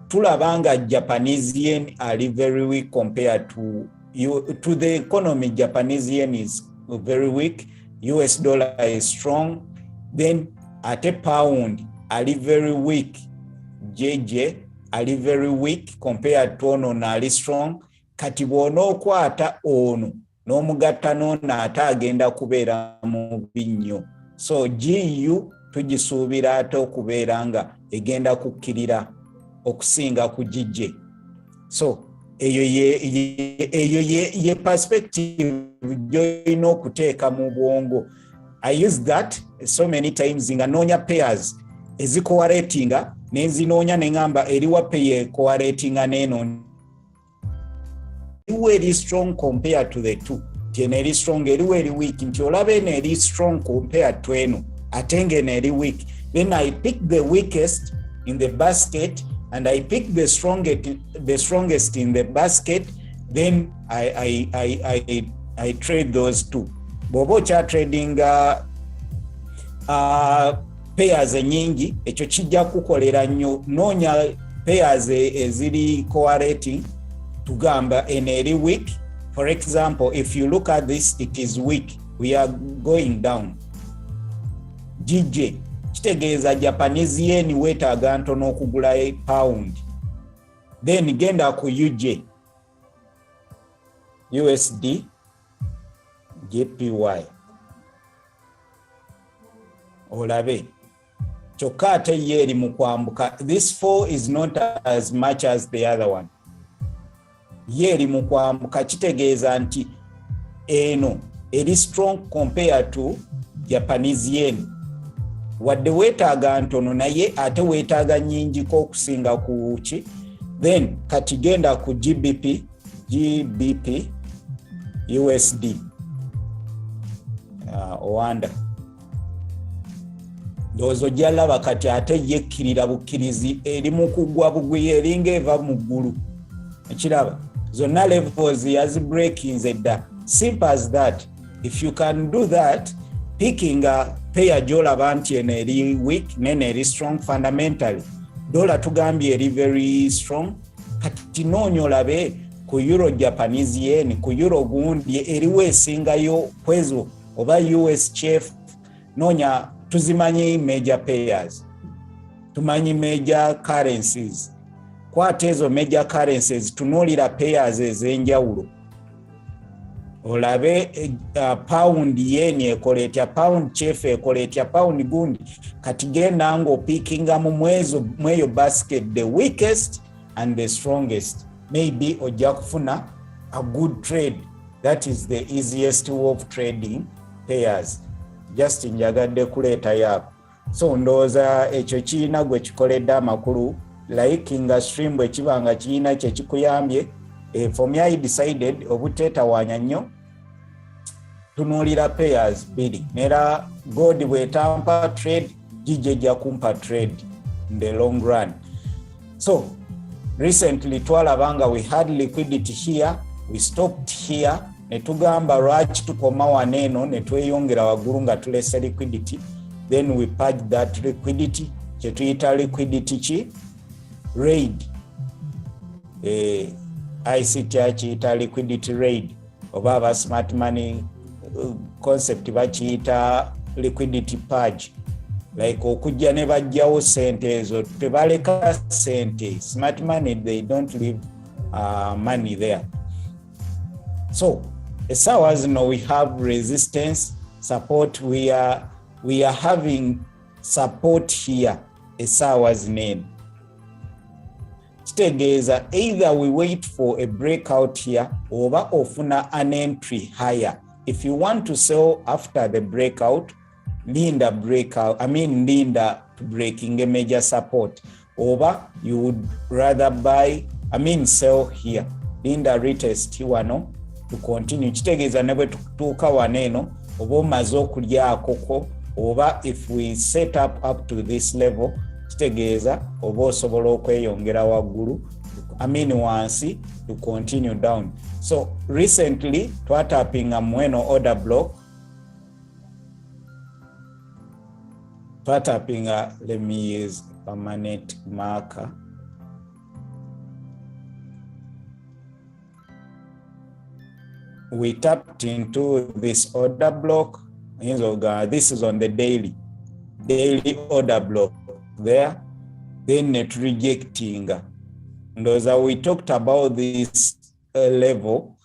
tulabanga Japanese yen ali very weak compared to the economy. Japanese yen is very weak, US dollar is strong, then ate pound ali very weak, JJ ali very weak compared to ono nali strong. Kati bw'onookwata ono n'omugatta n'ono ate agenda kubeera mubi nnyo. So GU tugisuubira ate okubeera nga egenda kukkirira okusinga ku GJ. So eyo ye perspective gy'olina okuteeka mu bwongo. I use that so many times nga noonya pairs ezikowaretinga nenzinoonya nengamba eriwa pair ekowaretinga neno very strong compared to the two. Very strong, very weak. Nti olabe very strong compared to eno. Atenge very weak. Then I pick the weakest in the basket and I pick the strongest in the basket. Then I trade those two. Bobo cha trading pairs nyingi ekyo kijja kukolera nnyo. Noonya pairs eziri correlating tugamba in a week. For example, if you look at this, it is weak. We are going down. GJ kitegeeza Japanese yen weetaaga ntono okugula pound. Then genda ku UJ, USD, JPY. Olabe kyokka ate ye eri mu kwambuka. This 4 is not as much as the other one. Yeri mu kwambuka kitegeeza nti eno eri strong compared to Japanese yen. Wadde weetaaga ntono naye ate weetaaga nyingiko okusinga ku ki. Then kati genda ku GBP USD. Owanda ndowooza ojjalaba kati ate yekkirira bukkirizi eri mu kugwa bugwi eringa eva mu ggulu. Ekiraba zonna levels yazi breaking zedda. Simple as that. If you can do that, picking a pair gy'olaba nti eno eri weak nene eri strong fundamentally. Dollar tugambye eri very strong. Kati noonya olabe ku euro Japanese yen, ku euro gundi eriwo esingayo kwezo oba US chef. Noonya tuzimanyi major pairs, tumanyi major currencies. Kwata ezo major currencies tunuulira pairs ez'enjawulo. Olabe pound yen ekola etya, pound chef ekola etya, pound gundi. Kati genda ng'opickinga mweyo basket the weakest and the strongest. Maybe ojja kufuna a good trade. That is the easiest way of trading pairs. Just njagadde kuleeta yaako. so ndowooza ekyo kiina gwe kikoledde amakulu like nga stream bwe kibanga kiina kye kikuyambye. For me I decided obuteetawaanya nnyo tunuulira pairs biri nera gold bwetampa trade gijje jja kumpa trade in the long run. So recently twalabanga we had liquidity here, we stopped here, ne tugamba lwaki tukoma waneeno ne tweyongera waggulu nga tulese liquidity, then we purge that liquidity kye tuyita liquidity ki raid. ICT akiyita liquidity raid oba aba smart money concept bakiyita liquidity purge, like okujja ne bajjawo sente ezo tebaleka sente. Smart money, they don't leave money there. So essaawa zino we have resistance, support. We are having support here essaawa zinene. Kitegeeza either we wait for a breakout here oba ofuna an entry higher. If you want to sell after the breakout, linda to breaking a major support, over you would rather sell here, linda retest wano to continue. Kitegeeza ne bwe tutuuka waneeno oba omaze okulyakoko, oba if we set up to this level, kitegeeza oba osobola okweyongera waggulu wansi to continue down. So recently twatapinga mweno order block, let me use permanent marker. We tapped into this order block. This is on the daily order block there. Then net rejecting. And as we talked about this level,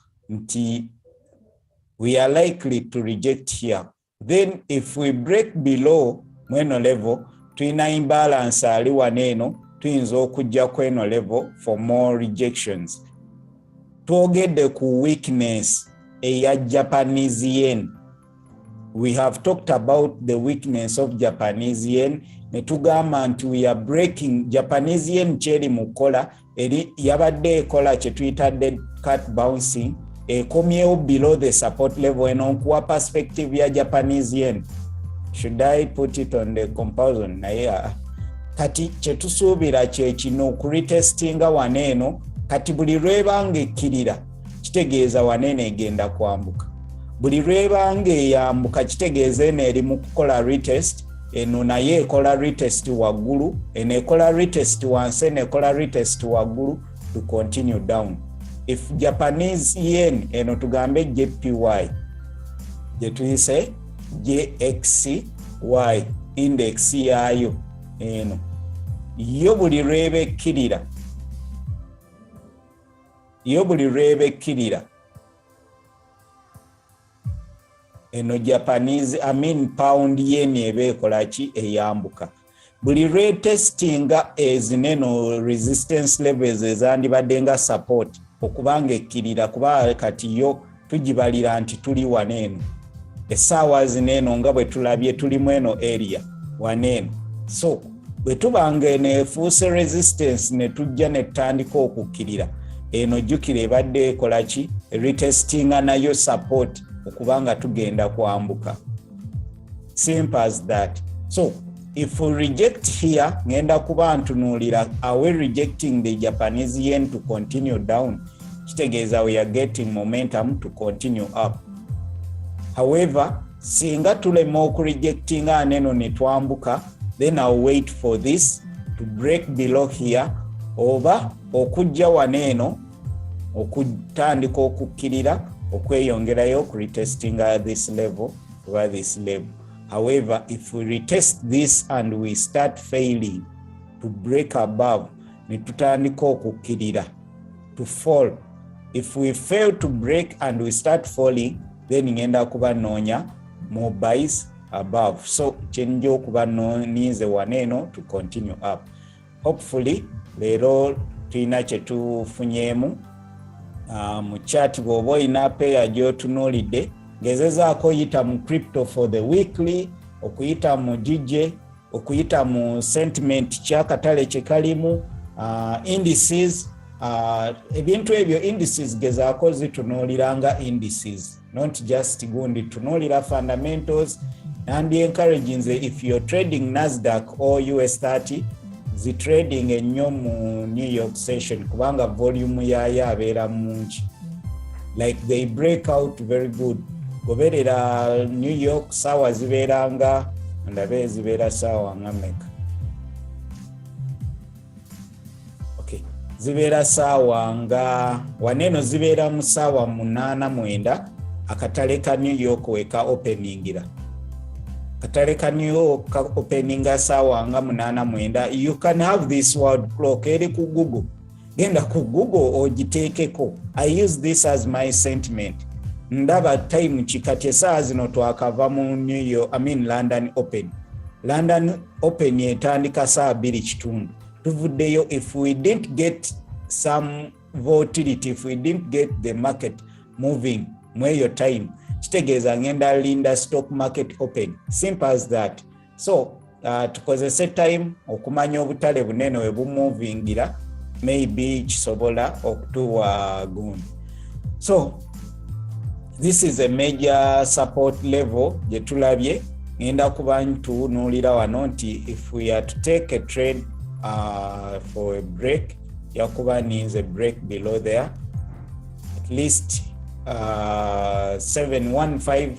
we are likely to reject here. Then if we break below mweno level, tuina imbalance ali waneeno, tuyinza okujja kweno level for more rejections. Twogedde ku weakness eya Japanese yen. We have talked about the weakness of Japanese yen. Netugamba nti we are breaking Japanese yen cheri mukola eri yabadde ekola kye tuyita dead cat bouncing, ekomyewo below the support level. Eno nkuwa perspective ya Japanese yen. Should I put it on the comparison? Naye kati kye tusuubira kye kino okuritestinga waneeno, kati buli lwebanga ekkirira kitegeeza waneeno egenda kwambuka. Buli lwebanga eyambuka kitegeeza eno eri mu kukola retest, eno naye ekola retest waggulu, eno ekola retest wansi, eno ekola retest waggulu to continue down. If Japanese yen eno tugambe JPY, gye tuyise JXY index yayo eno, yo buli lwebe ekkirira eno Japanese pound yen eba ekola ki eyambuka. Buli retestinga ezineno resistance levels ezandibadde nga support okubanga ekkirira, kuba kati yo tugibalira nti tuli waneeno. Essaawa zineeno nga bwe tulabye tuli mweno area waneeno. So bwe tubanga eno efuuse resistance ne tujja ne tutandika okukkirira, eno jjukira ebadde ekola ki retestinga nayo support okubanga tugenda kwambuka. Simple as that. So if we reject here, ngenda kuba ntunuulira, are we rejecting the Japanese yen to continue down? Kitegeeza we are getting momentum to continue up. However, singa tulema okurejectinga aneno ne twambuka, then I'll wait for this to break below here, oba okujja waneeno okutandika okukkirira okweyongerayo ku retestinga this level or this level. However, if we retest this and we start failing to break above, ne tutandika okukkirira to fall. If we fail to break and we start falling, then ngenda kuba noonya more buys above. So chenjo kuba nize waneeno to continue up. Hopefully leero tulina kye tufunyemu. Mu chat bw'oba olina pair gy'otunuulidde, gezezaako oyita mu crypto for the weekly, okuyita mu DJ okuyita mu sentiment kyakatale kyekalimu, indices, ebintu ebyo indices gezaako zitunuuliranga indices, not just gundi, tunuulira fundamentals, and encouraging if you're trading Nasdaq or US 30, zi trading ennyo mu New York session kubanga volume yayo abeera mungi, like they break out very good. Goberera New York sawa zibeeranga ndabe zibeera sawa ngameka, okay, zibeera sawa nga waneno zibeera mu sawa 8-9 akatale ka New York weka openingira, katale ka New York openinga sawa nga 8-9. You can have this word clock eri ku Google, genda ku Google ogiteekeko. I use this as my sentiment. Ndaba time chikati saa zino twakava mu New York, London Open. London Open yetandika saa 2:00 tuvuddeyo. If we didn't get some volatility, if we didn't get the market moving mweyo time, kitegeeza ngenda linda stock market open. Simple as that. So tukozese time okumanya obutale bunene we bumuvingira, maybe kisobola okutuwa gundi. So this is a major support level gye tulabye. Ngenda kuba ntunuulira wano nti if we are to take a trade for a break, yakuba needs a break below there, at least 715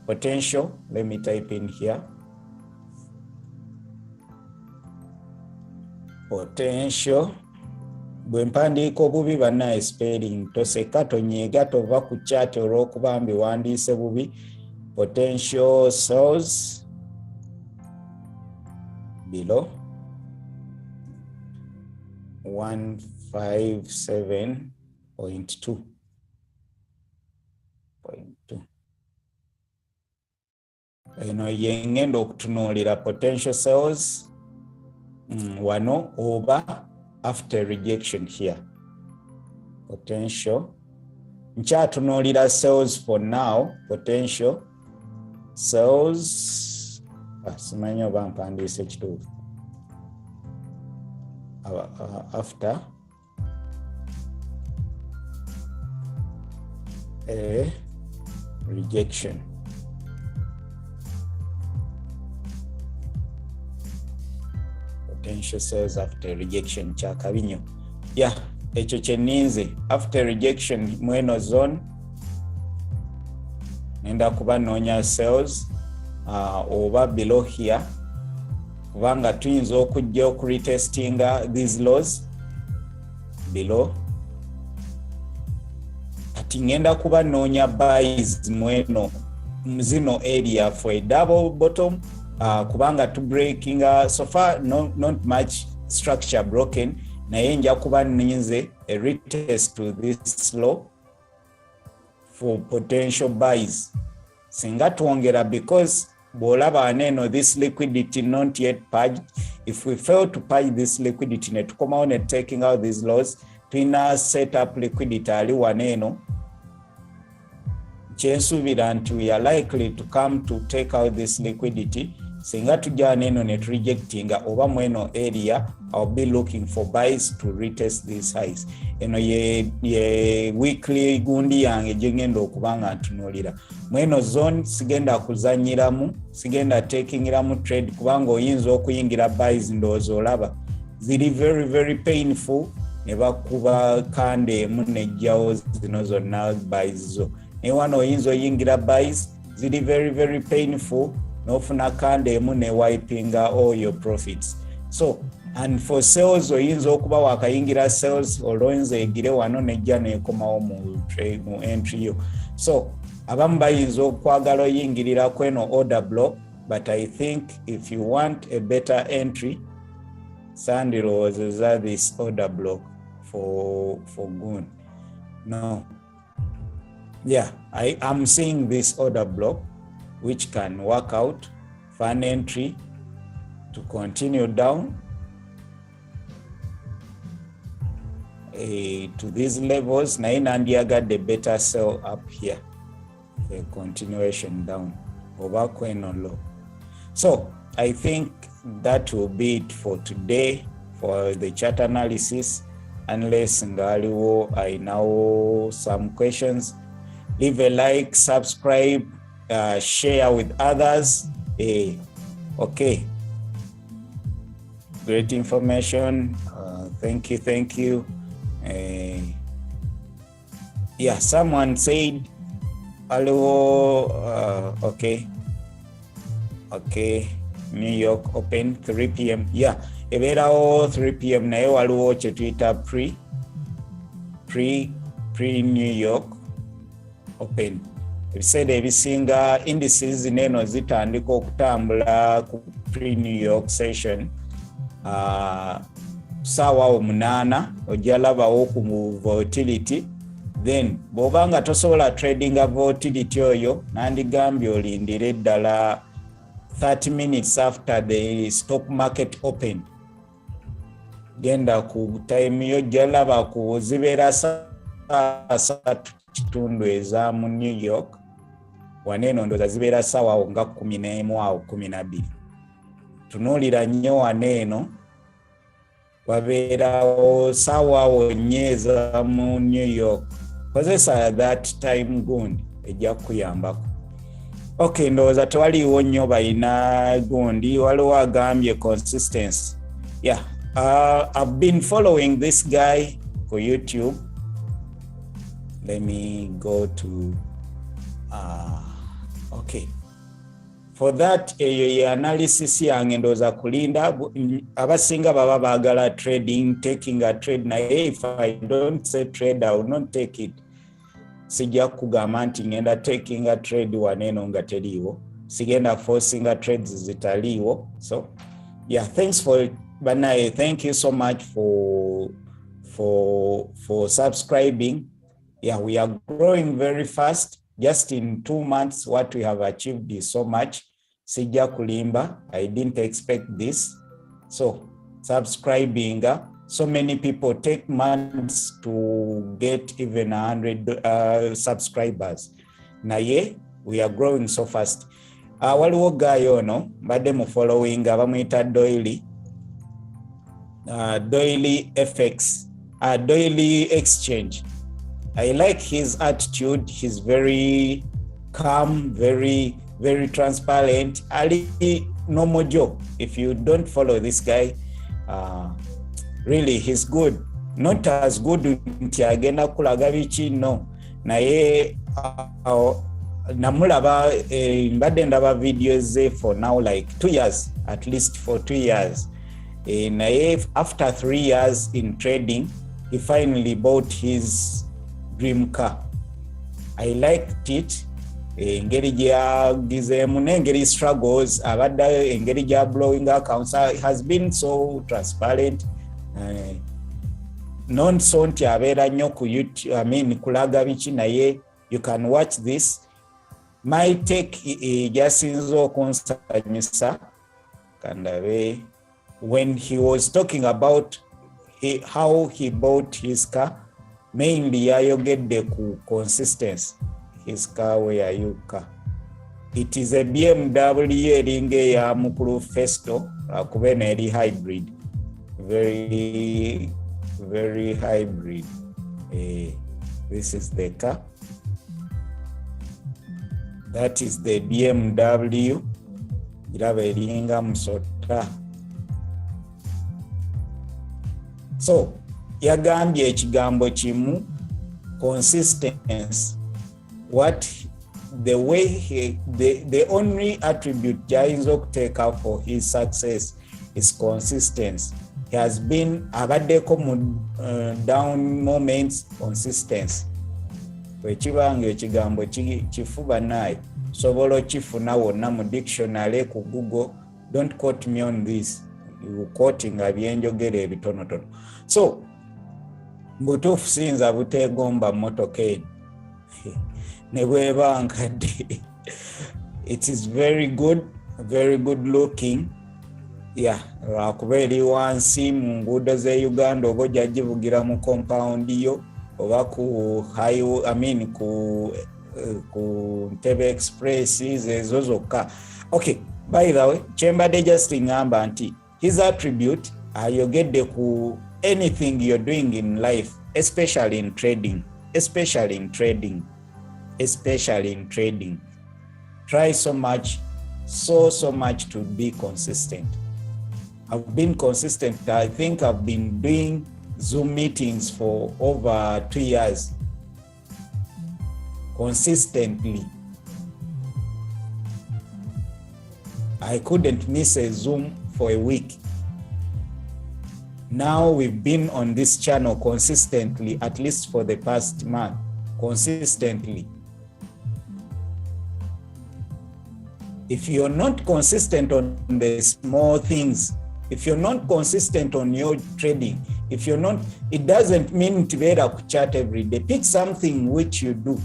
potential. Let me type in here potential. Bwempandiika obubi bannaye spelling toseka tonyeega tova ku chat olw'okuba mbiwandiise bubi. Potential sells below 157.2. Eno yengenda okutunuulira potential sells wano oba after rejection here. Potential nkyatunuulira sells for now. Potential sells simanyi oba mpandiise kituufu after a rejection. Potential sells after rejection kyakabinyo. Yeah, ekyo kyeninze after rejection mweno zone nenda kuba noonya sells oba below here kubanga tuyinza okujja okuretestinga these lows below. Kati ngenda kuba noonya buys mweno zino area for a double bottom kubanga to breaking so far not much structure broken, naye nja kuba ninze a retest to this low for potential buys. Singa tuongera because bolaba aneno this liquidity not yet purged. If we fail to purge this liquidity ne tukoma on taking out these lows, twina set up liquidity ali waneno kyensubira nti we are likely to come to take out this liquidity. Singa tujja neno ne rejectinga oba mweno area, I'll be looking for buys to retest these highs. Eno ye weekly gundi yange jengendo okubanga ntunuulira mweno zone. Sigenda kuzanyiramu, sigenda takingiramu trade kubanga oyinza okuyingira buys ndowooza olaba ziri very very painful ne bakuba kande munejjawo zino zonna buys zo. Ne wano oyinza oyingira buys ziri very very painful nofuna kande emu ne wipinga all your profits. So and for sales oyinza okuba wakayingira sales olwonze egire wano nejja nekomawo mu trade mu entry yo. So abamu bayinza okwagala oyingirira kweno order block, but I think if you want a better entry, sandirowoozeza this order block for good. No, yeah, I'm seeing this order block which can work out for an entry to continue down to these levels. Nainandia got the better sell up here, a continuation down over kweno low. So I think that will be it for today for the chart analysis. Unless ngaliwo I know some questions, leave a like, subscribe, share with others. Okay, great information. Thank you. Yeah, someone said hello. Okay, New York open 3 p.m. Yeah, eberawo 3 p.m. naye waliwo kye tuyita pre New York open. Ebiseera ebisinga indices neno zitandika okutambula ku pre New York session sawa 8 ojalabawo ku volatility. Then bobanga tosobola trading volatility oyo nandigambye olindire ddala 30 minutes after the stock market open. Genda ku time yo jalaba ku zibera saa kitundu eza mu New York, waneno ndoza zibera sawa nga 11 au 12. Tunulira nnyo waneno wabera sawa nyeza mu New York. Kozesa that time gundi ejja kuyambako. Okay, ndoza tewaliwo nnyo balina gundi, waliwo agambye consistency. Yeah, I've been following this guy for YouTube. Let me go to okay. For that analysis yange ndoza kulinda abasinga baba bagala trading, taking a trade na if I don't say trade I will not take it. Sijja kugamba nti ngenda taking a trade waneno nga teriwo, sigenda forcing a trades zitaliwo. So yeah, thanks for Banaye, thank you so much for subscribing. Yeah, we are growing very fast. Just in 2 months what we have achieved is so much. Sijja kulimba, I didn't expect this. So subscribing, so many people take months to get even 100 subscribers. Naye we are growing so fast. Waliwo guy ono mbadde mu following abamuyita Doily FX, Doily Exchange. I like his attitude. He's very calm, very transparent. Ali normal job. If you don't follow this guy, really he's good. Not as good nti agenda kulaga biki, no. Naye namulaba mbadde ndaba videos ze for now like 2 years, at least for 2 years. Naye after 3 years in trading, he finally bought his dream car. I liked it. Engeri gyagizemu n'engeri struggles abadde engeri gya blowing accounts has been so transparent. Non so nti abeera nnyo ku YouTube, I mean kulaga biki, naye you can watch this. My take jasinza okunsanyusa kandabe when he was talking about how he bought his car. Mainly yayogedde ku consistency. His car where you car. It is a BMW eringe ya mukulu Festo, kubena eri hybrid. Very hybrid. This is the car. That is the BMW. Iraba eringa musota. So yagambye ekigambo kimu, consistency. What the way the only attribute Jainzo take up for his success is consistency. He has been abaddeko down moments, consistency. Wekibange ekigambo kifuba naye sobola kifuna wonna mu dictionary ku Google. Don't quote me on this. You quoting abyenjogera ebitonotono. So mbutuufu sinza buteegomba mmotoka eno nebweba nkadde. It is very good looking. Yeah, lwakuba eri wansi mu nguudo ze Uganda oba ojja givugira mu compound yo oba ku highway, I mean ku Ntebe Express ezo zokka. Okay, By the way, kyembadde just ngamba nti his attribute ayogedde ku anything you're doing in life, especially in trading. Try so much to be consistent. I've been consistent. I think I've been doing Zoom meetings for over 2 years consistently. I couldn't miss a Zoom for a week. Now we've been on this channel consistently, at least for the past month, consistently. If you're not consistent on the small things, if you're not consistent on your trading, it doesn't mean to be able to chat every day. Pick something which you do.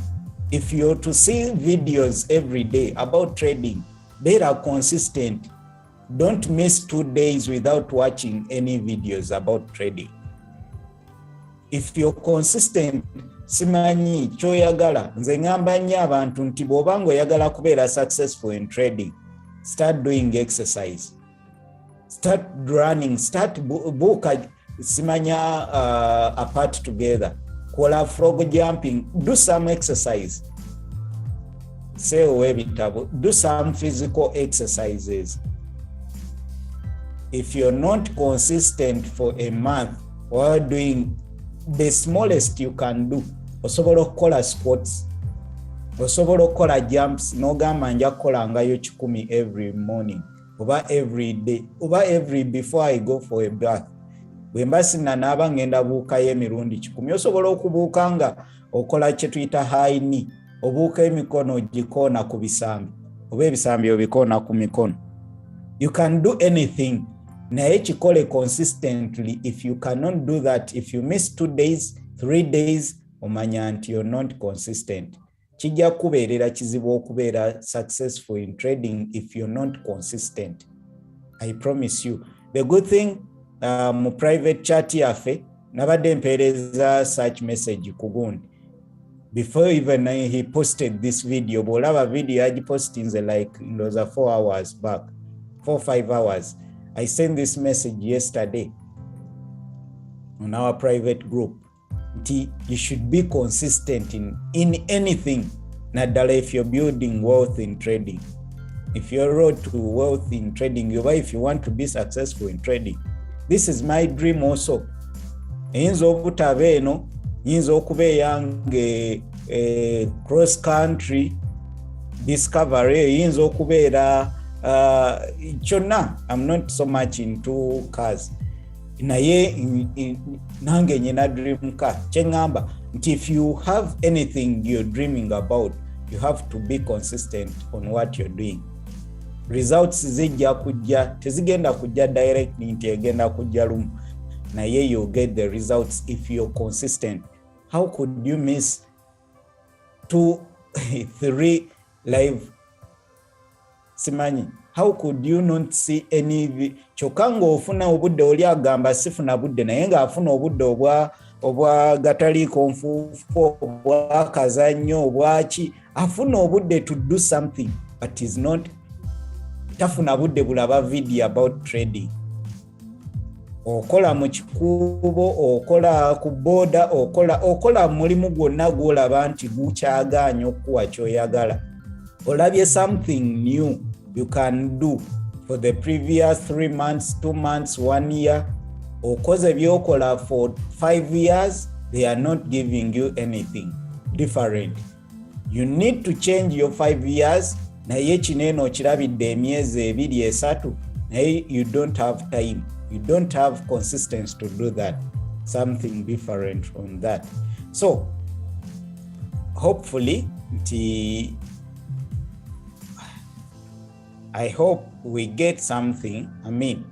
If you're to see videos every day about trading, they are consistent. Don't miss 2 days without watching any videos about trading. If you're consistent, simanyi kyoyagala. Nze ngamba nnyo abantu nti bw'oba ng'oyagala kubeera successful in trading, start doing exercise. Start running, start buuka simanya apart together. Kola frog jumping, do some exercise. Say ebitabo, do some physical exercises. If you're not consistent for a month while doing the smallest you can do, osobola okukola sports, osobola okukola jumps, n'ogamba nja kukolangayo 10 every morning, oba every day, oba every before I go for a bath. Bwe mba sinanaaba ngenda buukayo emirundi 10, osobola okubuuka nga okola kye tuyita high knee, obuuka emikono ogikoona ku bisambi, oba ebisambi obikoona ku mikono. You can do anything. Naye kikole consistently. If you cannot do that, if you miss 2 days, 3 days, omanya nti you're not consistent. Kijja kubeerera kizibu okubeera successful in trading if you're not consistent. I promise you. The good thing, mu private chat yaffe, nabadde mpeereza such message ku gundi. Before even he posted this video, bw'olaba video yagipostinze like it was 4 hours back, 4 or 5 hours. I sent this message yesterday on our private group. You should be consistent in anything. Nadala, if you're building wealth in trading, if you're road to wealth in trading, if you want to be successful in trading, this is my dream also. Yinza obutaba eno, yinza okuba eyange cross country discovery, yinza okubeera kyonna. I'm not so much into cars. Naye nange nyina dream car. Kyengamba nti if you have anything you're dreaming about, you have to be consistent on what you're doing. Results zijja kujja, tezigenda kujja direct nti egenda kujja lumu. Naye you get the results if you're consistent. How could you miss 2, 3 live? Simanyi, how could you not see any? Kyokanga ofuna obudde oli agamba sifuna budde, naye nga afuna obudde obwa gataliiko nfuufu, obwa kazannyo, obwaki, afuna obudde to do something, but is not, tafuna budde bulaba video about trading. Okola mu kikuubo, okola ku boda, okola mulimu gwonna gw'olaba nti gukyagaanya okuwa kyoyagala. Olabye something new you can do for the previous 3 months, 2 months, 1 year. Okoze byokola for 5 years, they are not giving you anything different. You need to change your 5 years. Naye kineno kirabidde emyezi 2-3, naye you don't have time. You don't have consistency to do that. Something different from that. So, hopefully, I hope we get something. I mean,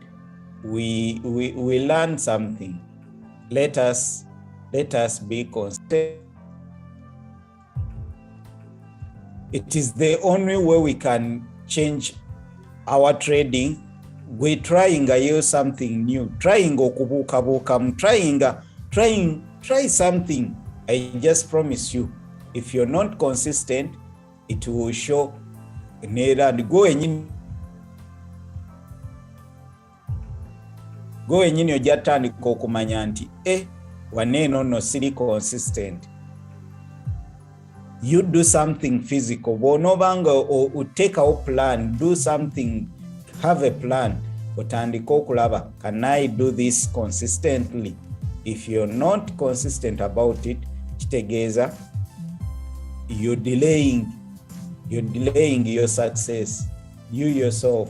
we learn something. Let us be consistent. It is the only way we can change our trading. We're trying something new. Trying okubuka, try something. I just promise you, if you're not consistent, it will show. And go go enyini ojatandika okumanya nti waneeno no siri consistent. You do something physical. Bonobanga or take our plan, do something, have a plan. Otandika okulaba, can I do this consistently? If you're not consistent about it, kitegeeza you're delaying your success, you yourself.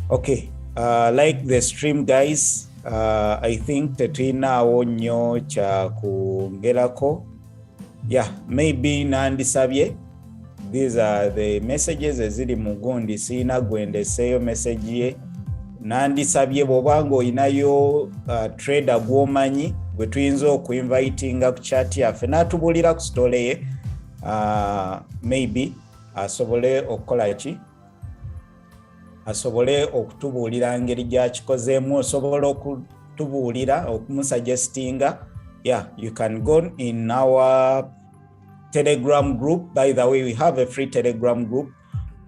Okay, like the stream, guys. I think tetulinawo nnyo kya kwongerako. Yeah, maybe nandisabye. These are the messages eziri mu gundi, siina gwendeseeyo message ye. Nandisabye bw'obanga olinayo trader gw'omanyi gwe tuyinza okuinvitinga ku chat yaffe n'atubuulira ku story ye, maybe asobole okukola ki? Asobole okutubuulira ngeri gyakikozeemu, osobola okutubuulira, okumusuggestinga. Yeah, you can go in our Telegram group. By the way, we have a free Telegram group.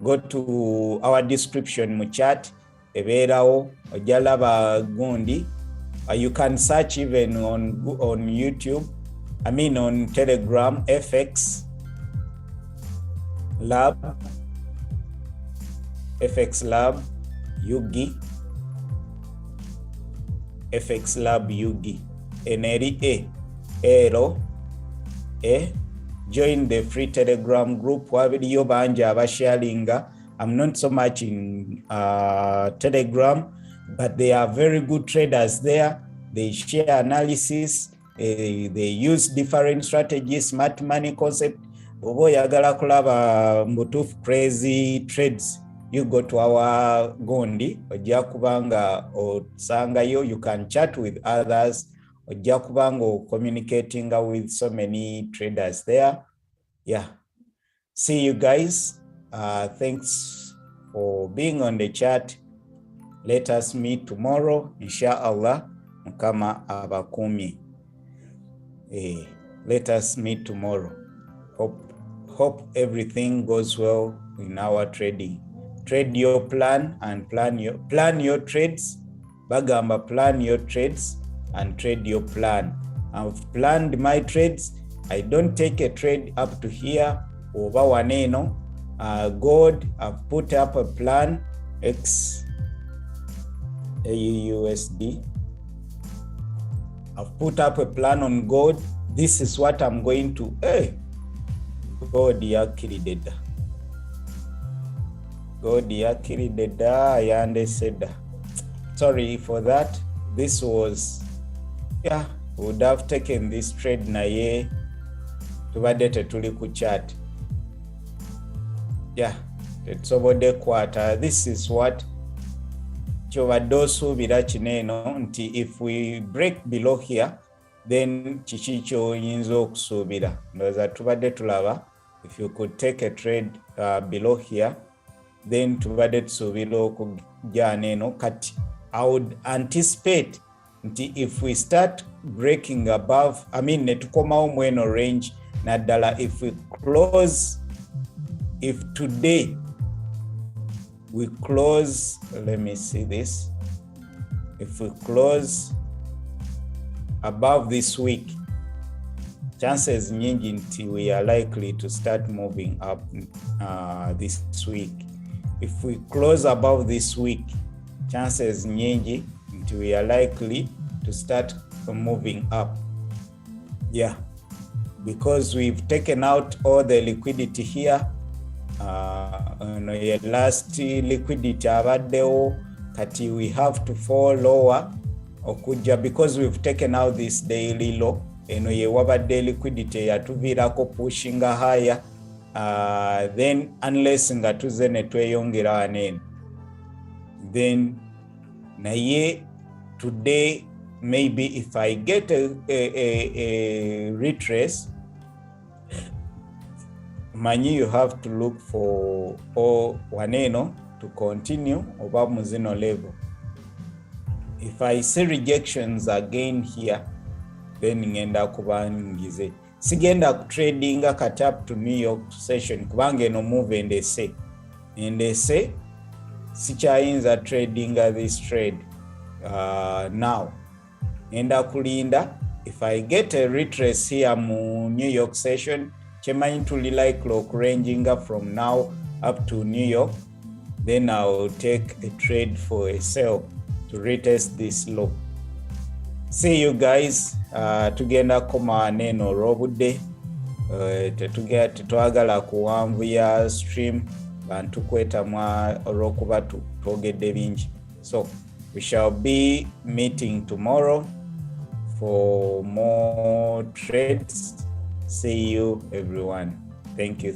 Go to our description mu chat. Ebeerawo ojalaba gundi. You can search even on YouTube. I mean on Telegram, FX Lab Yugi, FX Lab Yugi, join the free Telegram group. Wabiriyo banje abasharinga. I'm not so much in Telegram, but they are very good traders there. They share analysis, they use different strategies, smart money concept. Obo yagala kulaba mbutufu crazy trades, you go to our Gondi, ojja kubanga osangayo. You can chat with others, ojja kubanga communicating with so many traders there. Yeah, see you guys. Thanks for being on the chat. Let us meet tomorrow, inshallah. Mukama abakumi. Let us meet tomorrow. Hope everything goes well in our trading. Trade your plan and plan your trades. Bagamba, plan your trades and trade your plan. I've planned my trades. I don't take a trade up to here over waneno. Gold, I've put up a plan. XAUUSD. I've put up a plan on gold. This is what I'm going to. God yakirideda. God yakirideda. Ayande said. Sorry for that. This was, yeah, would have taken this trade naye tubadde tuli ku chat. Yeah, tetsobodde kwata. This is what kyobadde osuubira kineno nti if we break below here, then kiki kyoyinza okusuubira. Ndowooza tubadde tulaba if you could take a trade below here, then tubadde tusuubira okujjana eno. Kati I would anticipate nti if we start breaking above, I mean netukomawo mweno range naddala, if we close, if today we close, let me see this, if we close above this week, chances nyingi nti we are likely to start moving up this week. If we close above this week, chances nyingi nti we are likely to start moving up. Yeah, because we've taken out all the liquidity here. Last liquidity abaddewo, kati we have to fall lower okuja, because we've taken out this daily low. Eno ye wabadde liquidity yatuviirako pushing higher, then unless nga tuze ne tweyongera wanene, then naye today maybe if I get a retrace, manyi you have to look for waneno to continue oba muzino level. If I see rejections again here, then ngenda kubangize. Sigenda trading kati up to New York session kubanga eno move endese sikyayinza tradinga this trade now. Enda kulinda. If I get a retrace here mu New York session, chemanyi tuli likely okuranging from now up to New York, then I'll take a trade for a sell to retest this low. See you guys. Tugenda koma neno olw'obudde. Tetwagala kuwanvuya stream bantu kwetamwa olw'okuba twogedde bingi. So we shall be meeting tomorrow for more trades. See you everyone. Thank you.